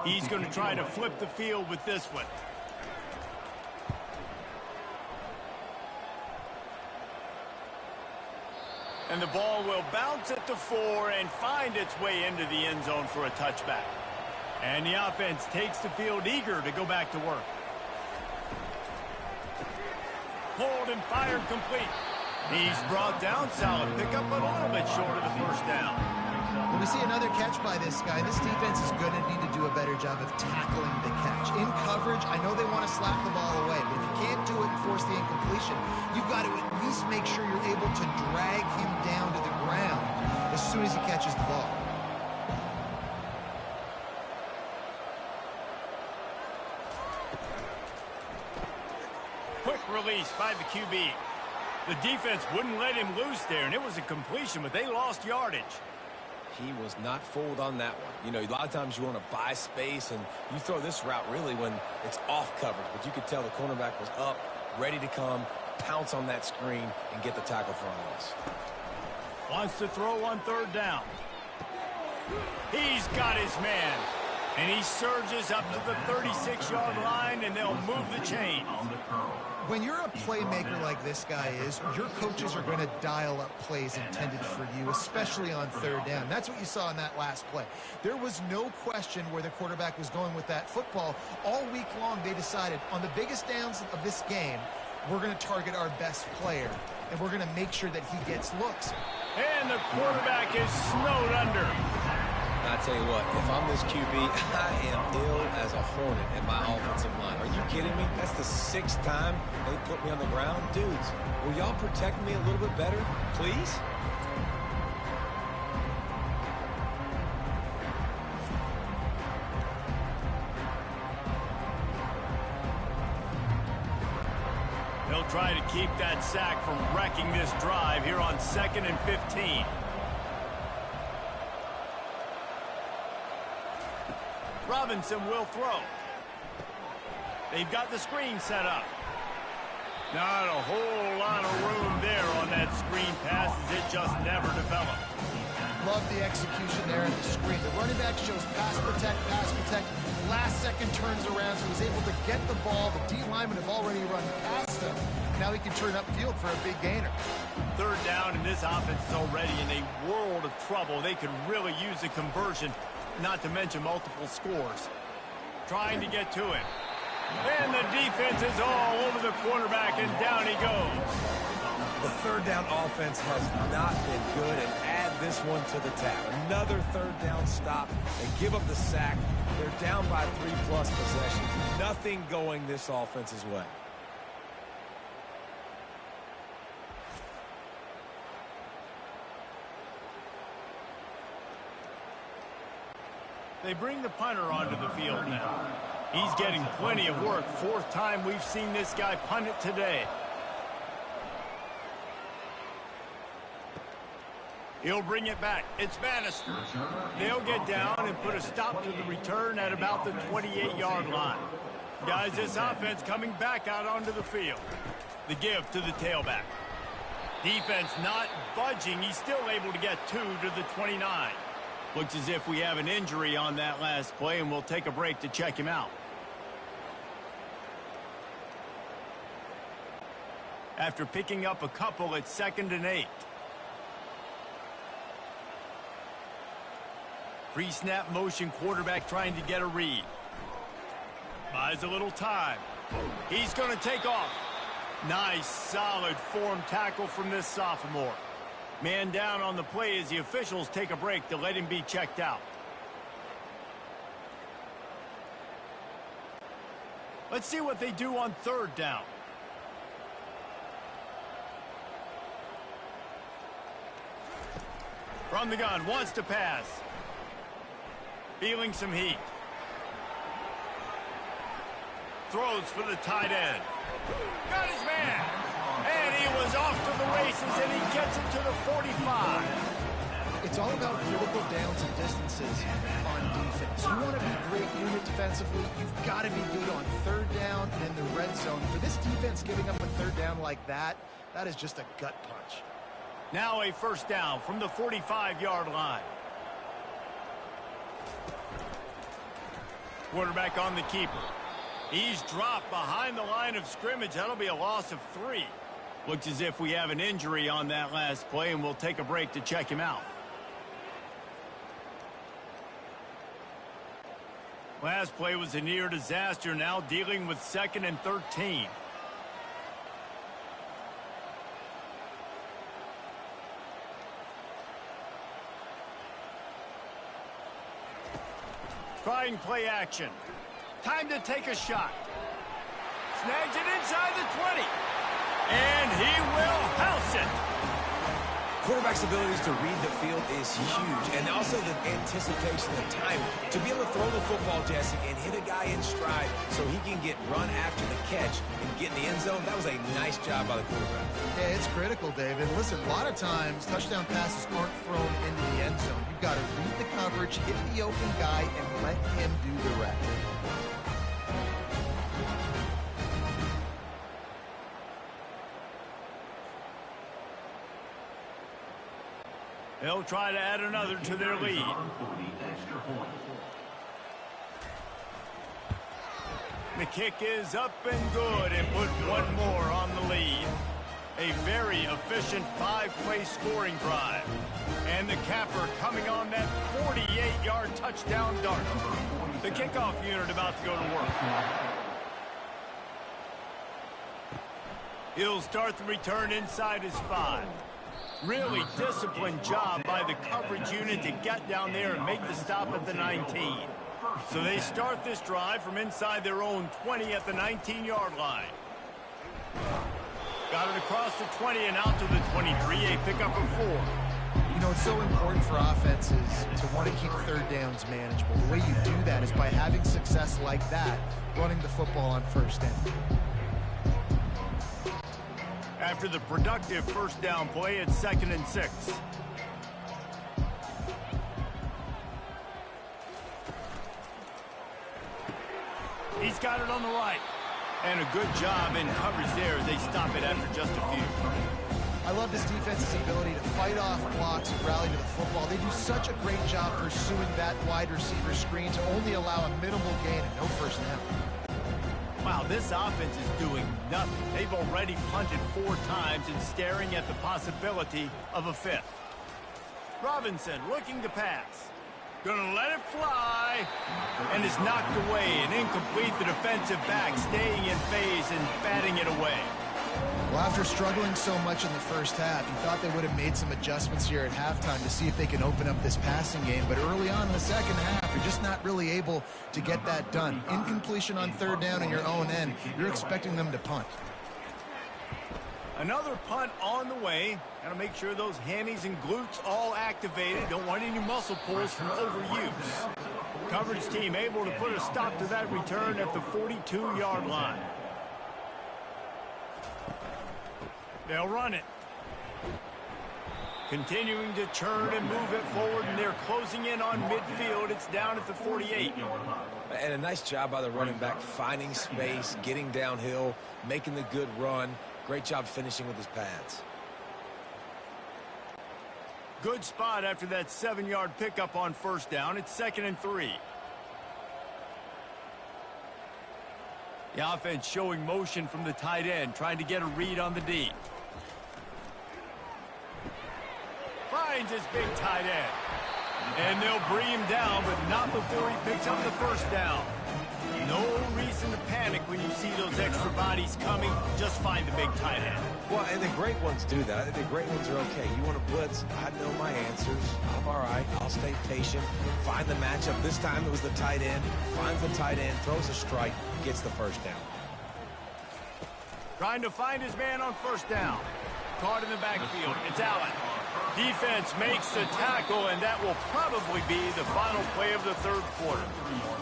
He's going to try to flip the field with this one. And the ball will bounce at the 4 and find its way into the end zone for a touchback. And the offense takes the field eager to go back to work. Pulled and fired complete. He's brought down, solid pickup, but a little bit short of the first down. When we see another catch by this guy, this defense is going to need to do a better job of tackling the catch. In coverage, I know they want to slap the ball away, but if you can't do it and force the incompletion, you've got to at least make sure you're able to drag him down to the ground as soon as he catches the ball. Quick release by the QB. The defense wouldn't let him loose there, and it was a completion, but they lost yardage. He was not fooled on that one. You know, a lot of times you want to buy space, and you throw this route really when it's off coverage. But you could tell the cornerback was up, ready to come, pounce on that screen, and get the tackle for a loss. Wants to throw on third down. He's got his man. And he surges up to the 36-yard line, and they'll move the chain. When you're a playmaker like this guy is, your coaches are going to dial up plays intended for you, especially on third down. That's what you saw in that last play. There was no question where the quarterback was going with that football. All week long, they decided on the biggest downs of this game, we're going to target our best player, and we're going to make sure that he gets looks. And the quarterback is snowed under. I tell you what, if I'm this QB, I am ill as a hornet at my offensive line. Are you kidding me? That's the 6th time they put me on the ground. Dudes, will y'all protect me a little bit better, please? He'll try to keep that sack from wrecking this drive here on 2nd and 15. Robinson will throw. They've got the screen set up. Not a whole lot of room there on that screen pass as it just never developed. Love the execution there at the screen. The running back shows pass protect, pass protect. Last second turns around, so he's able to get the ball. The D linemen have already run past him. Now he can turn upfield for a big gainer. 3rd down, and this offense is already in a world of trouble. They could really use a conversion, not to mention multiple scores. Trying to get to it. And the defense is all over the quarterback, and down he goes. The 3rd down offense has not been good, and add this one to the tab. Another 3rd down stop. They give up the sack. They're down by 3+ possessions. Nothing going this offense's way. They bring the punter onto the field now. He's getting plenty of work. 4th time we've seen this guy punt it today. He'll bring it back. It's Bannister. They'll get down and put a stop to the return at about the 28-yard line. Guys, this offense coming back out onto the field. The give to the tailback. Defense not budging. He's still able to get 2 to the 29. Looks as if we have an injury on that last play, and we'll take a break to check him out. After picking up a couple at 2nd and 8. Pre-snap motion quarterback trying to get a read. Buys a little time. He's going to take off. Nice, solid form tackle from this sophomore. Man down on the play as the officials take a break to let him be checked out. Let's see what they do on 3rd down. From the gun, wants to pass. Feeling some heat. Throws for the tight end. Got his man. And he was off to the races, and he gets it to the 45. It's all about critical downs and distances on defense. You want to be great unit defensively, you've got to be good on 3rd down and in the red zone. For this defense giving up a 3rd down like that, that is just a gut punch. Now a 1st down from the 45-yard line. Quarterback on the keeper. He's dropped behind the line of scrimmage. That'll be a loss of 3. Looks as if we have an injury on that last play, and we'll take a break to check him out. Last play was a near disaster, now dealing with 2nd and 13. Trying play action. Time to take a shot. Snags it inside the 20. And he will house it. Quarterback's abilities to read the field is huge, and also the anticipation and time to be able to throw the football, Jesse, and hit a guy in stride so he can get run after the catch and get in the end zone. That was a nice job by the quarterback. Yeah, it's critical, David. Listen, a lot of times touchdown passes aren't thrown into the end zone. You've got to read the coverage, hit the open guy, and let him do the rest. They'll try to add another to their lead. The kick is up and good, and put one more on the lead. A very efficient 5-play scoring drive. And the capper coming on that 48-yard touchdown dart. The kickoff unit about to go to work. He'll start the return inside his 5. Really disciplined job by the coverage unit to get down there and make the stop at the 19. So they start this drive from inside their own 20 at the 19-yard line. Got it across the 20 and out to the 23, a pickup of 4. You know, it's so important for offenses to want to keep 3rd downs manageable. The way you do that is by having success like that, running the football on 1st down. After the productive first down play, it's 2nd and 6. He's got it on the right. And a good job in coverage there as they stop it after just a few. I love this defense's ability to fight off blocks and rally to the football. They do such a great job pursuing that wide receiver screen to only allow a minimal gain and no first down. Wow, this offense is doing nothing. They've already punted 4 times and staring at the possibility of a 5th. Robinson looking to pass. Gonna let it fly. And is knocked away and incomplete. The defensive back staying in phase and batting it away. Well, after struggling so much in the first half, you thought they would have made some adjustments here at halftime to see if they can open up this passing game. But early on in the second half, you're just not really able to get that done. Incompletion on 3rd down in your own end. You're expecting them to punt. Another punt on the way. Got to make sure those hammies and glutes all activated. Don't want any muscle pulls from overuse. Coverage team able to put a stop to that return at the 42-yard line. They'll run it. Continuing to churn and move it forward, and they're closing in on midfield. It's down at the 48. And a nice job by the running back, finding space, getting downhill, making the good run. Great job finishing with his pads. Good spot after that 7-yard pickup on first down. It's 2nd and 3. The offense showing motion from the tight end, trying to get a read on the D. Finds his big tight end. And they'll bring him down, but not before he picks up the first down. No reason to panic when you see those extra bodies coming. Just find the big tight end. Well, and the great ones do that. I think the great ones are okay. You want to blitz? I know my answers. I'm all right. I'll stay patient. Find the matchup. This time it was the tight end. Finds the tight end, throws a strike, gets the first down. Trying to find his man on first down. Caught in the backfield. It's Allen. Defense makes the tackle, and that will probably be the final play of the 3rd quarter.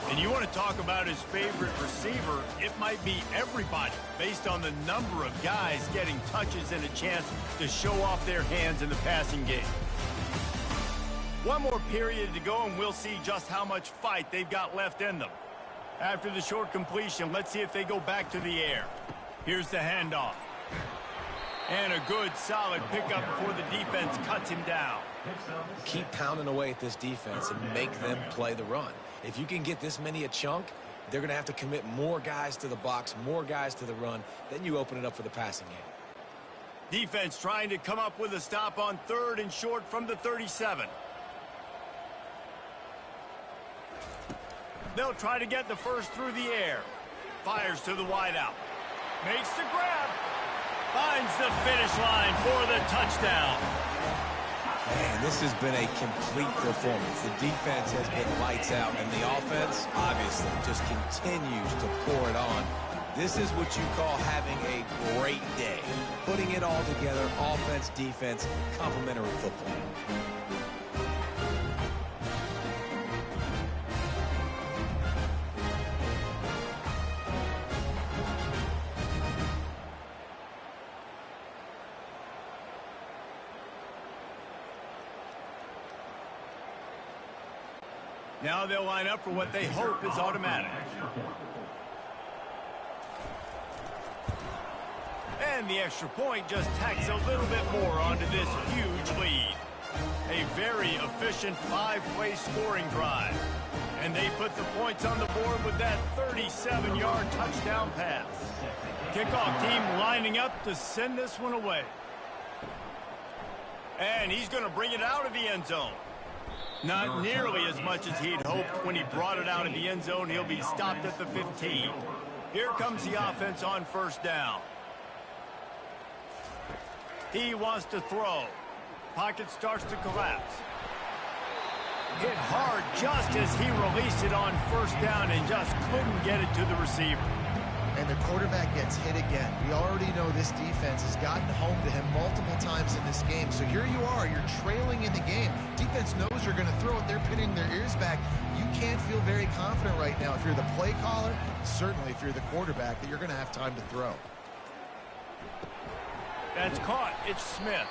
And you want to talk about his favorite receiver, it might be everybody based on the number of guys getting touches and a chance to show off their hands in the passing game. One more period to go, and we'll see just how much fight they've got left in them. After the short completion, let's see if they go back to the air. Here's the handoff. And a good, solid pickup before the defense cuts him down. Keep pounding away at this defense and make them play the run. If you can get this many a chunk, they're going to have to commit more guys to the box, more guys to the run. Then you open it up for the passing game. Defense trying to come up with a stop on 3rd and short from the 37. They'll try to get the first through the air. Fires to the wideout. Makes the grab. Finds the finish line for the touchdown. Man, this has been a complete performance. The defense has been lights out, and the offense, obviously, just continues to pour it on. This is what you call having a great day. Putting it all together, offense, defense, complementary football. Now they'll line up for what they hope is automatic. And the extra point just tacks a little bit more onto this huge lead. A very efficient 5-play scoring drive. And they put the points on the board with that 37-yard touchdown pass. Kickoff team lining up to send this one away. And he's going to bring it out of the end zone. Not nearly as much as he'd hoped when he brought it out of the end zone. He'll be stopped at the 15. Here comes the offense on first down. He wants to throw. Pocket starts to collapse. Hit hard just as he released it on first down and just couldn't get it to the receiver. And the quarterback gets hit again. We already know this defense has gotten home to him multiple times in this game. So here you are, you're trailing in the game. Defense knows you're going to throw it. They're pinning their ears back. You can't feel very confident right now if you're the play caller, certainly if you're the quarterback, that you're going to have time to throw. That's caught. It's Smith.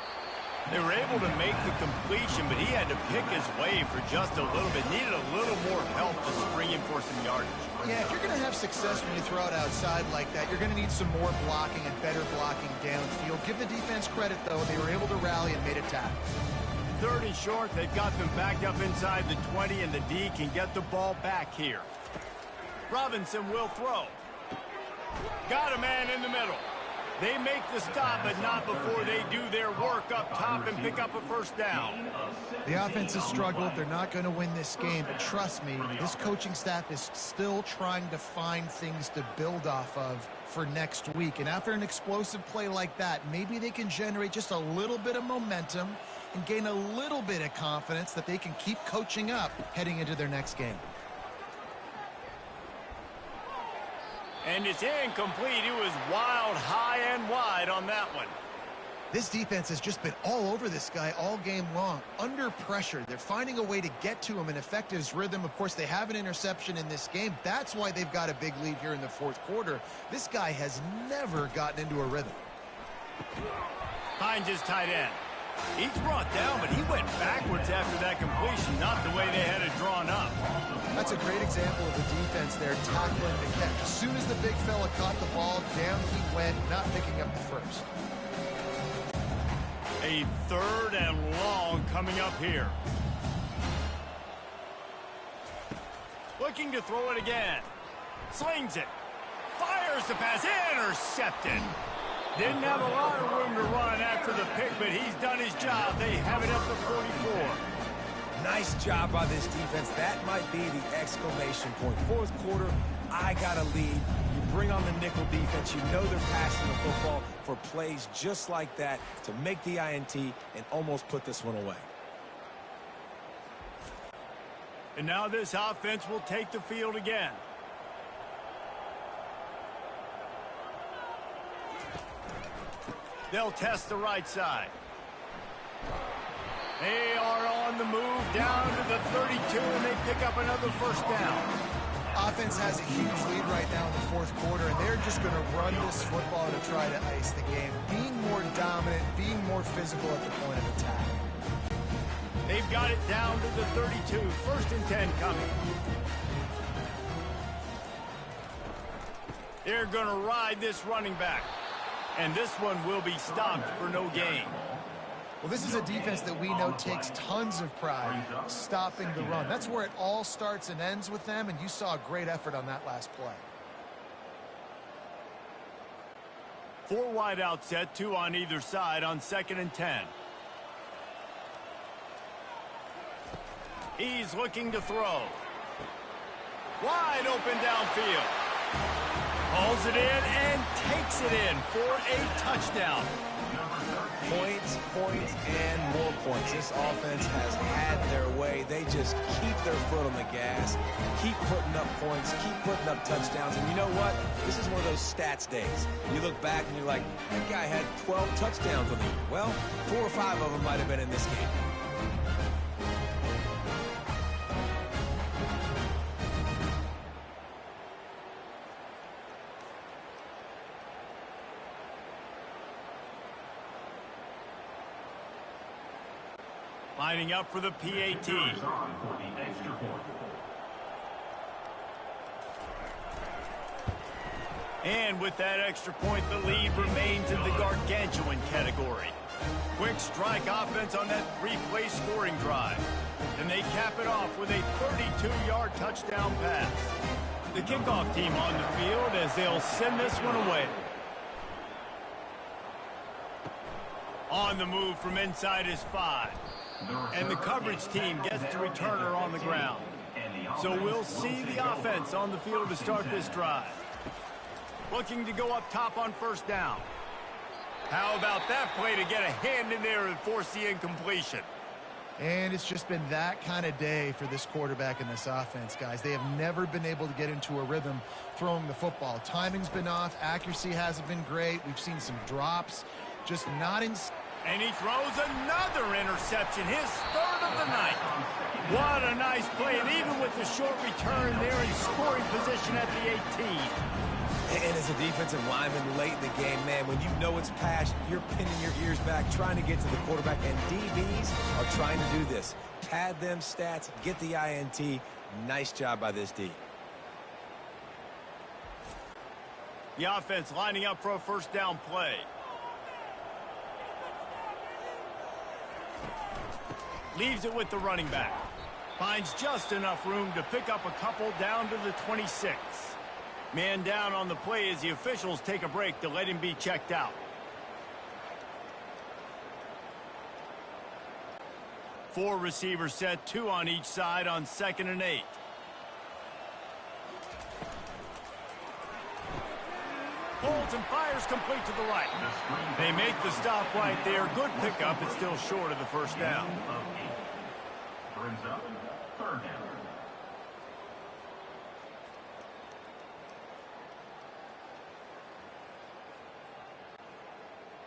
They were able to make the completion, but he had to pick his way for just a little bit. Needed a little more help to spring him for some yardage. Yeah, if you're going to have success when you throw it outside like that, you're going to need some more blocking and better blocking downfield. Give the defense credit, though. They were able to rally and made a tackle. 3rd and short. They've got them backed up inside the 20, and the D can get the ball back here. Robinson will throw. Got a man in the middle. They make the stop, but not before they do their work up top and pick up a first down. The offense has struggled. They're not going to win this game, but trust me, this coaching staff is still trying to find things to build off of for next week. And after an explosive play like that, maybe they can generate just a little bit of momentum and gain a little bit of confidence that they can keep coaching up heading into their next game. And it's incomplete. It was wild, high and wide on that one. This defense has just been all over this guy all game long. Under pressure, they're finding a way to get to him and affect his rhythm. Of course, they have an interception in this game. That's why they've got a big lead here in the 4th quarter. This guy has never gotten into a rhythm. Finds his tight end. He's brought down, but he went backwards after that completion, not the way they had it drawn up. That's a great example of the defense there tackling the catch. As soon as the big fella caught the ball, down he went, not picking up the first. A 3rd and long coming up here. Looking to throw it again. Slings it. Fires the pass. Intercepted. Didn't have a lot of room to run after the pick, but he's done his job. They have it up to 44. Nice job by this defense. That might be the exclamation point. 4th quarter, I got a lead. You bring on the nickel defense. You know they're passing the football for plays just like that to make the INT and almost put this one away. And now this offense will take the field again. They'll test the right side. They are on the move down to the 32, and they pick up another first down. Offense has a huge lead right now in the 4th quarter, and they're just going to run this football to try to ice the game. Being more dominant, being more physical at the point of attack. They've got it down to the 32. 1st and 10 coming. They're going to ride this running back. And this one will be stopped for no gain. Well, this is a defense that we know takes tons of pride stopping the run. That's where it all starts and ends with them, and you saw a great effort on that last play. 4 wide out set, 2 on either side on 2nd and 10. He's looking to throw. Wide open downfield. Hauls it in and takes it in for a touchdown. Points, points, and more points. This offense has had their way. They just keep their foot on the gas, keep putting up points, keep putting up touchdowns. And you know what? This is one of those stats days. You look back and you're like, that guy had 12 touchdowns on the year. Well, 4 or 5 of them might have been in this game. Lining up for the PAT. And with that extra point, the lead remains in the gargantuan category. Quick strike offense on that 3-play scoring drive. And they cap it off with a 32-yard touchdown pass. The kickoff team on the field as they'll send this one away. On the move from inside his 5. And the coverage team gets the returner on the ground. So we'll see the offense on the field to start this drive. Looking to go up top on 1st down. How about that play to get a hand in there and force the incompletion? And it's just been that kind of day for this quarterback and this offense, guys. They have never been able to get into a rhythm throwing the football. Timing's been off. Accuracy hasn't been great. We've seen some drops. Just not in... And he throws another interception, his 3rd of the night. What a nice play, and even with the short return, they're in scoring position at the 18. And as a defensive lineman late in the game, man, when you know it's pass, you're pinning your ears back, trying to get to the quarterback, and DBs are trying to do this. Pad them stats, get the INT. Nice job by this D. The offense lining up for a first down play. Leaves it with the running back. Finds just enough room to pick up a couple down to the 26. Man down on the play as the officials take a break to let him be checked out. 4 receivers set, 2 on each side on 2nd and 8. Holds and fires complete to the right. They make the stop right there. Good pickup. It's still short of the first down. Brings up 3rd down.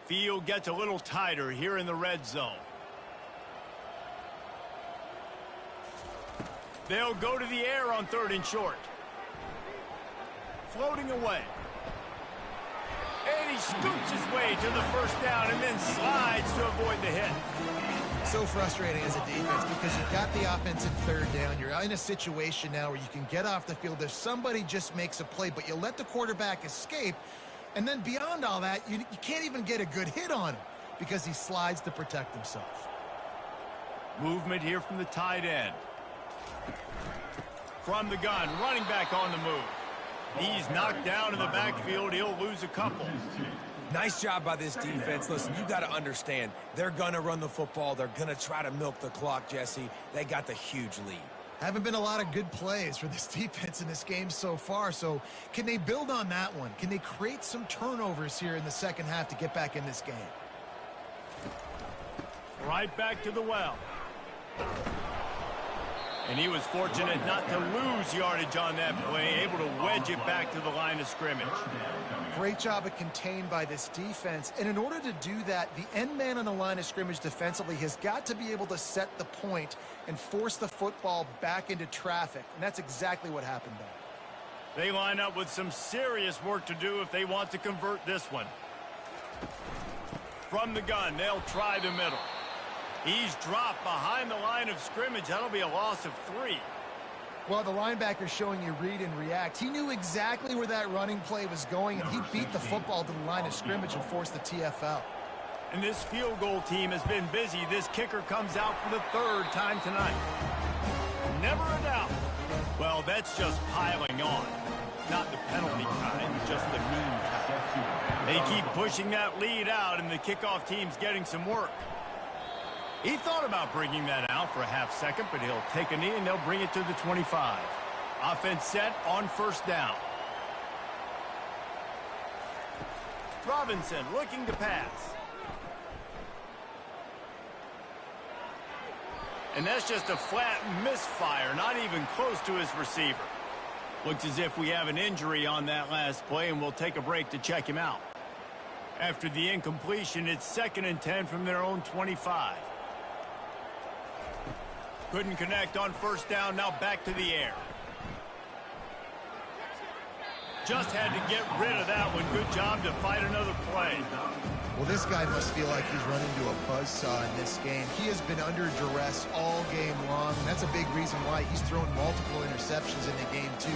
Field gets a little tighter here in the red zone. They'll go to the air on 3rd and short. Floating away. And he scoots his way to the first down and then slides to avoid the hit. So frustrating as a defense because you've got the offensive 3rd down. You're in a situation now where you can get off the field if somebody just makes a play, but you let the quarterback escape. And then beyond all that, you can't even get a good hit on him because he slides to protect himself. Movement here from the tight end. From the gun, running back on the move. He's knocked down in the backfield. He'll lose a couple. Nice job by this defense. Listen, you got to understand, they're going to run the football. They're going to try to milk the clock, Jesse. They got the huge lead. Haven't been a lot of good plays for this defense in this game so far, so can they build on that one? Can they create some turnovers here in the second half to get back in this game? Right back to the well. And he was fortunate not to lose yardage on that play, able to wedge it back to the line of scrimmage. Great job of contained by this defense. And in order to do that, the end man on the line of scrimmage defensively has got to be able to set the point and force the football back into traffic. And that's exactly what happened there. They line up with some serious work to do if they want to convert this one. From the gun, they'll try the middle. He's dropped behind the line of scrimmage. That'll be a loss of 3. Well, the linebacker's showing you read and react. He knew exactly where that running play was going, and he beat the football to the line of scrimmage and forced the TFL. And this field goal team has been busy. This kicker comes out for the 3rd time tonight. Never a doubt. Well, that's just piling on. Not the penalty kind, just the mean kind. They keep pushing that lead out, and the kickoff team's getting some work. He thought about bringing that out for a half second, but he'll take a knee and they'll bring it to the 25. Offense set on 1st down. Robinson looking to pass. And that's just a flat misfire, not even close to his receiver. Looks as if we have an injury on that last play, and we'll take a break to check him out. After the incompletion, it's 2nd and 10 from their own 25. Couldn't connect on 1st down, now back to the air. Just had to get rid of that one. Good job to fight another play. Well, this guy must feel like he's run into a buzzsaw in this game. He has been under duress all game long, and that's a big reason why he's thrown multiple interceptions in the game, too.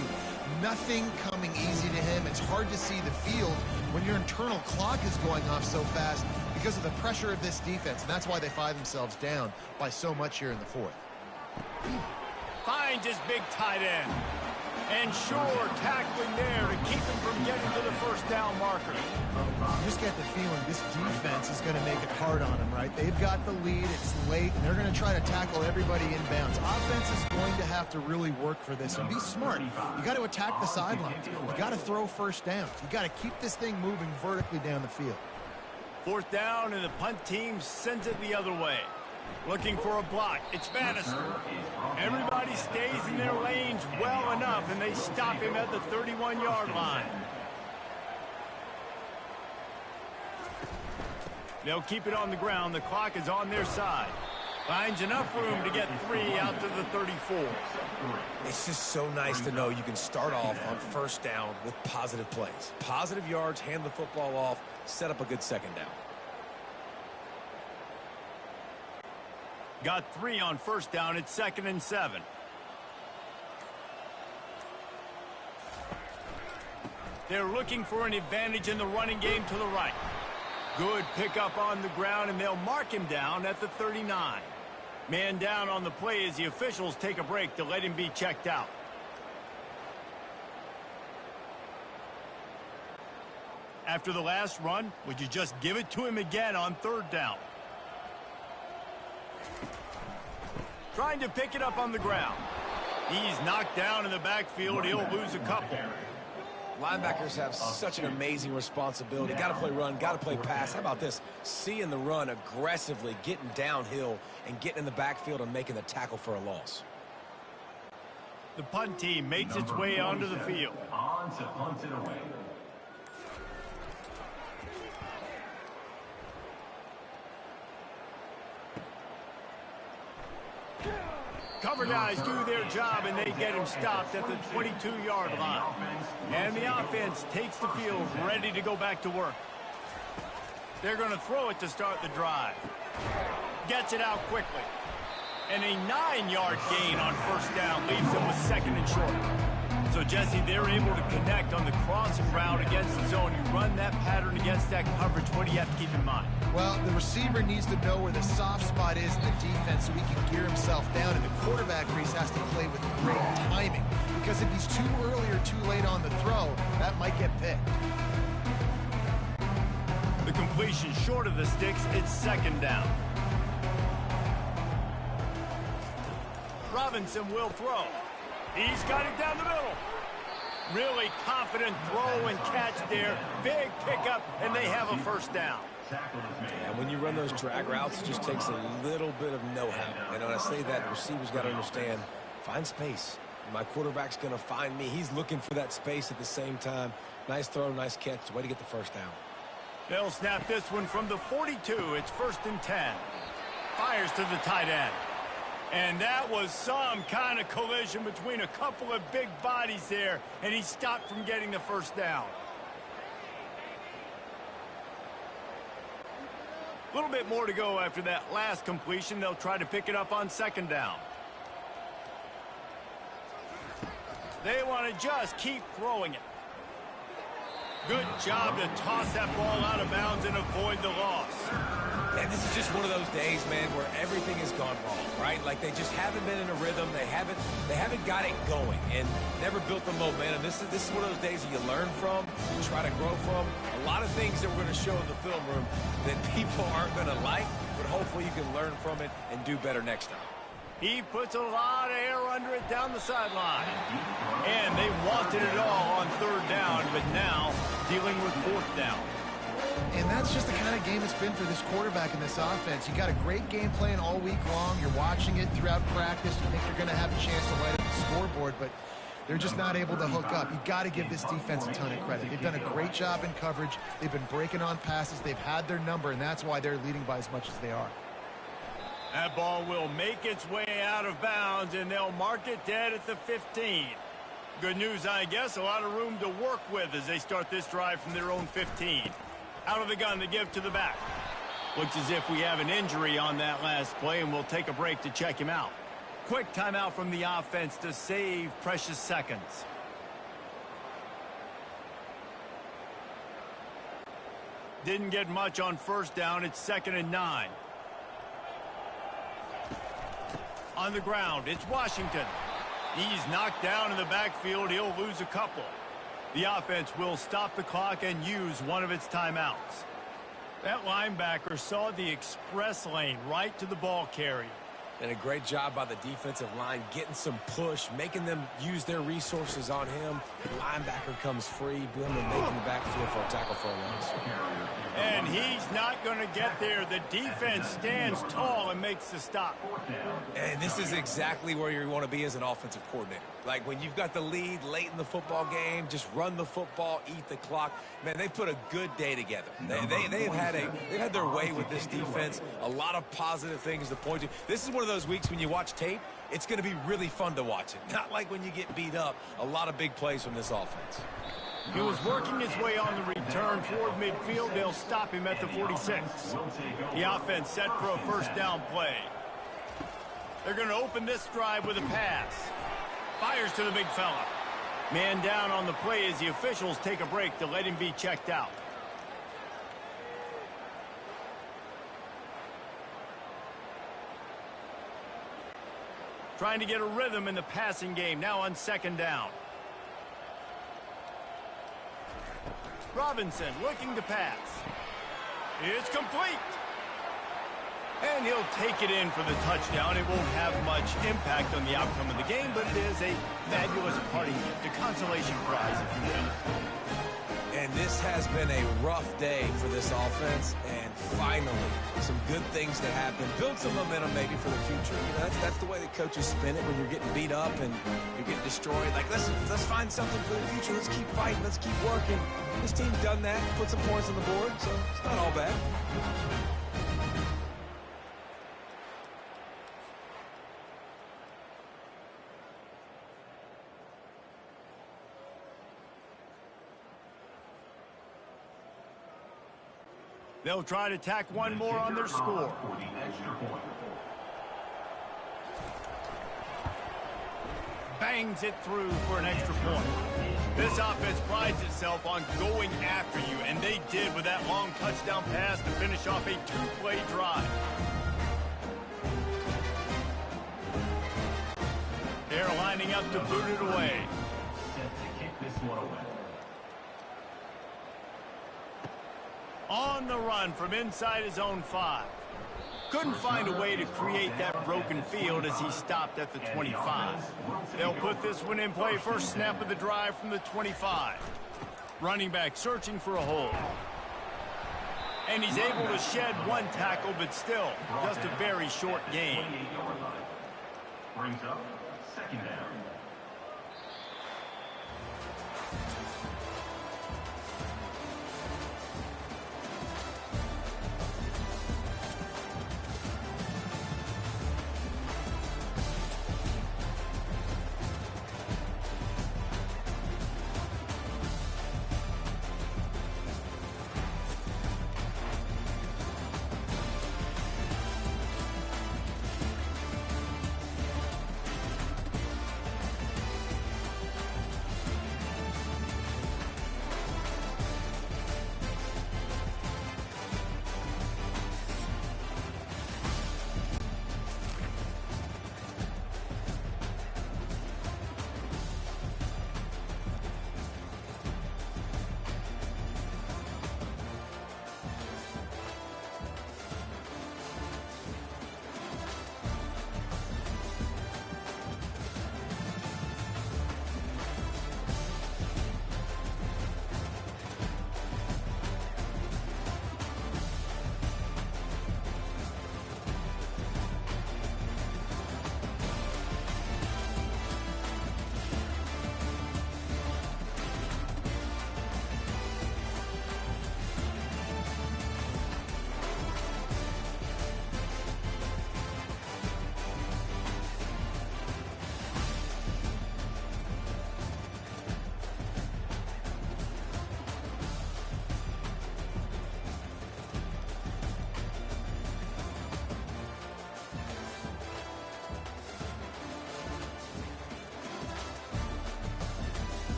Nothing coming easy to him. It's hard to see the field when your internal clock is going off so fast because of the pressure of this defense, and that's why they find themselves down by so much here in the 4th. Finds his big tight end. And sure, tackling there to keep him from getting to the 1st down marker. You just get the feeling this defense is going to make it hard on them, right? They've got the lead, it's late, and they're going to try to tackle everybody inbounds. Offense is going to have to really work for this and be smart. You got to attack the sidelines. You got to throw 1st downs. You got to keep this thing moving vertically down the field. 4th down, and the punt team sends it the other way. Looking for a block. It's Bannister. Everybody stays in their lanes well enough, and they stop him at the 31-yard line. They'll keep it on the ground. The clock is on their side. Finds enough room to get 3 out to the 34. It's just so nice to know you can start off on first down with positive plays. Positive yards, hand the football off, set up a good second down. Got 3 on first down. It's 2nd and 7. They're looking for an advantage in the running game to the right. Good pickup on the ground, and they'll mark him down at the 39. Man down on the play as the officials take a break to let him be checked out. After the last run, would you just give it to him again on 3rd down? Trying to pick it up on the ground. He's knocked down in the backfield. He'll lose a couple. Linebackers have such an amazing responsibility. Got to play run, got to play pass. How about this? Seeing the run aggressively, getting downhill, and getting in the backfield and making the tackle for a loss. The punt team makes its way onto the field. On to punt it away. Cover guys do their job, and they get him stopped at the 22-yard line. And the offense takes the field, ready to go back to work. They're going to throw it to start the drive. Gets it out quickly. And a 9-yard gain on first down leaves them with 2nd and short. So, Jesse, they're able to connect on the crossing route against the zone. You run that pattern against that coverage. What do you have to keep in mind? Well, the receiver needs to know where the soft spot is in the defense so he can gear himself down, and the quarterback, Reese, has to play with great timing, because if he's too early or too late on the throw, that might get picked. The completion short of the sticks. It's 2nd down. Robinson will throw. He's got it down the middle. Really confident throw and catch there. Big pickup, and they have a first down. And when you run those drag routes, it just takes a little bit of know-how. And when I say that, the receiver's got to understand, find space. My quarterback's going to find me. He's looking for that space at the same time. Nice throw, nice catch. Way to get the first down. They'll snap this one from the 42. It's 1st and 10. Fires to the tight end. And that was some kind of collision between a couple of big bodies there, and he stopped from getting the first down. A little bit more to go after that last completion. They'll try to pick it up on 2nd down. They want to just keep throwing it. Good job to toss that ball out of bounds and avoid the loss. And this is just one of those days, man, where everything has gone wrong, right? Like they just haven't been in a rhythm. They haven't got it going and never built the momentum. This is one of those days that you learn from, you try to grow from. A lot of things that we're going to show in the film room that people aren't going to like, but hopefully you can learn from it and do better next time. He puts a lot of air under it down the sideline. And they wanted it all on 3rd down, but now dealing with 4th down. And that's just the kind of game it's been for this quarterback in this offense. You got a great game plan all week long. You're watching it throughout practice. You think you're going to have a chance to light up the scoreboard, but they're just not able to hook up. You got to give this defense a ton of credit. They've done a great job in coverage. They've been breaking on passes. They've had their number, and that's why they're leading by as much as they are. That ball will make its way out of bounds, and they'll mark it dead at the 15. Good news, I guess, a lot of room to work with as they start this drive from their own 15. Out of the gun to give to the back. Looks as if we have an injury on that last play, and we'll take a break to check him out. Quick timeout from the offense to save precious seconds. Didn't get much on first down. It's 2nd and 9. On the ground, it's Washington. He's knocked down in the backfield. He'll lose a couple. The offense will stop the clock and use one of its timeouts. That linebacker saw the express lane right to the ball carrier. And a great job by the defensive line getting some push, making them use their resources on him. The linebacker comes free, boom, and making the backfield for a tackle for a loss. And he's not going to get there. The defense stands tall and makes the stop. And this is exactly where you want to be as an offensive coordinator. Like when you've got the lead late in the football game, just run the football, eat the clock. Man, they put a good day together. They've had their way with this defense. A lot of positive things to point to. This is one of those weeks when you watch tape, it's going to be really fun to watch it. Not like when you get beat up. A lot of big plays from this offense. He was working his way on the return toward midfield. They'll stop him at the 46. The offense set for a first down play. They're going to open this drive with a pass. Fires to the big fella. Man down on the play as the officials take a break to let him be checked out. Trying to get a rhythm in the passing game now on second down. Robinson looking to pass. It's complete. And he'll take it in for the touchdown. It won't have much impact on the outcome of the game, but it is a fabulous parting gift, a consolation prize, if you will. And this has been a rough day for this offense, and finally, some good things to happen. Build some momentum maybe for the future. You know, that's the way the coaches spin it when you're getting beat up and you're getting destroyed. Like, let's find something for the future. Let's keep fighting. Let's keep working. This team's done that, put some points on the board, so it's not all bad. They'll try to tack one more on their score. Bangs it through for an extra point. This offense prides itself on going after you, and they did with that long touchdown pass to finish off a two-play drive. They're lining up to boot it away. Set to kick this one away. On the run from inside his own 5. Couldn't find a way to create that broken field as he stopped at the 25. They'll put this one in play first snap of the drive from the 25. Running back searching for a hole. And he's able to shed one tackle, but still just a very short gain. Brings up second down.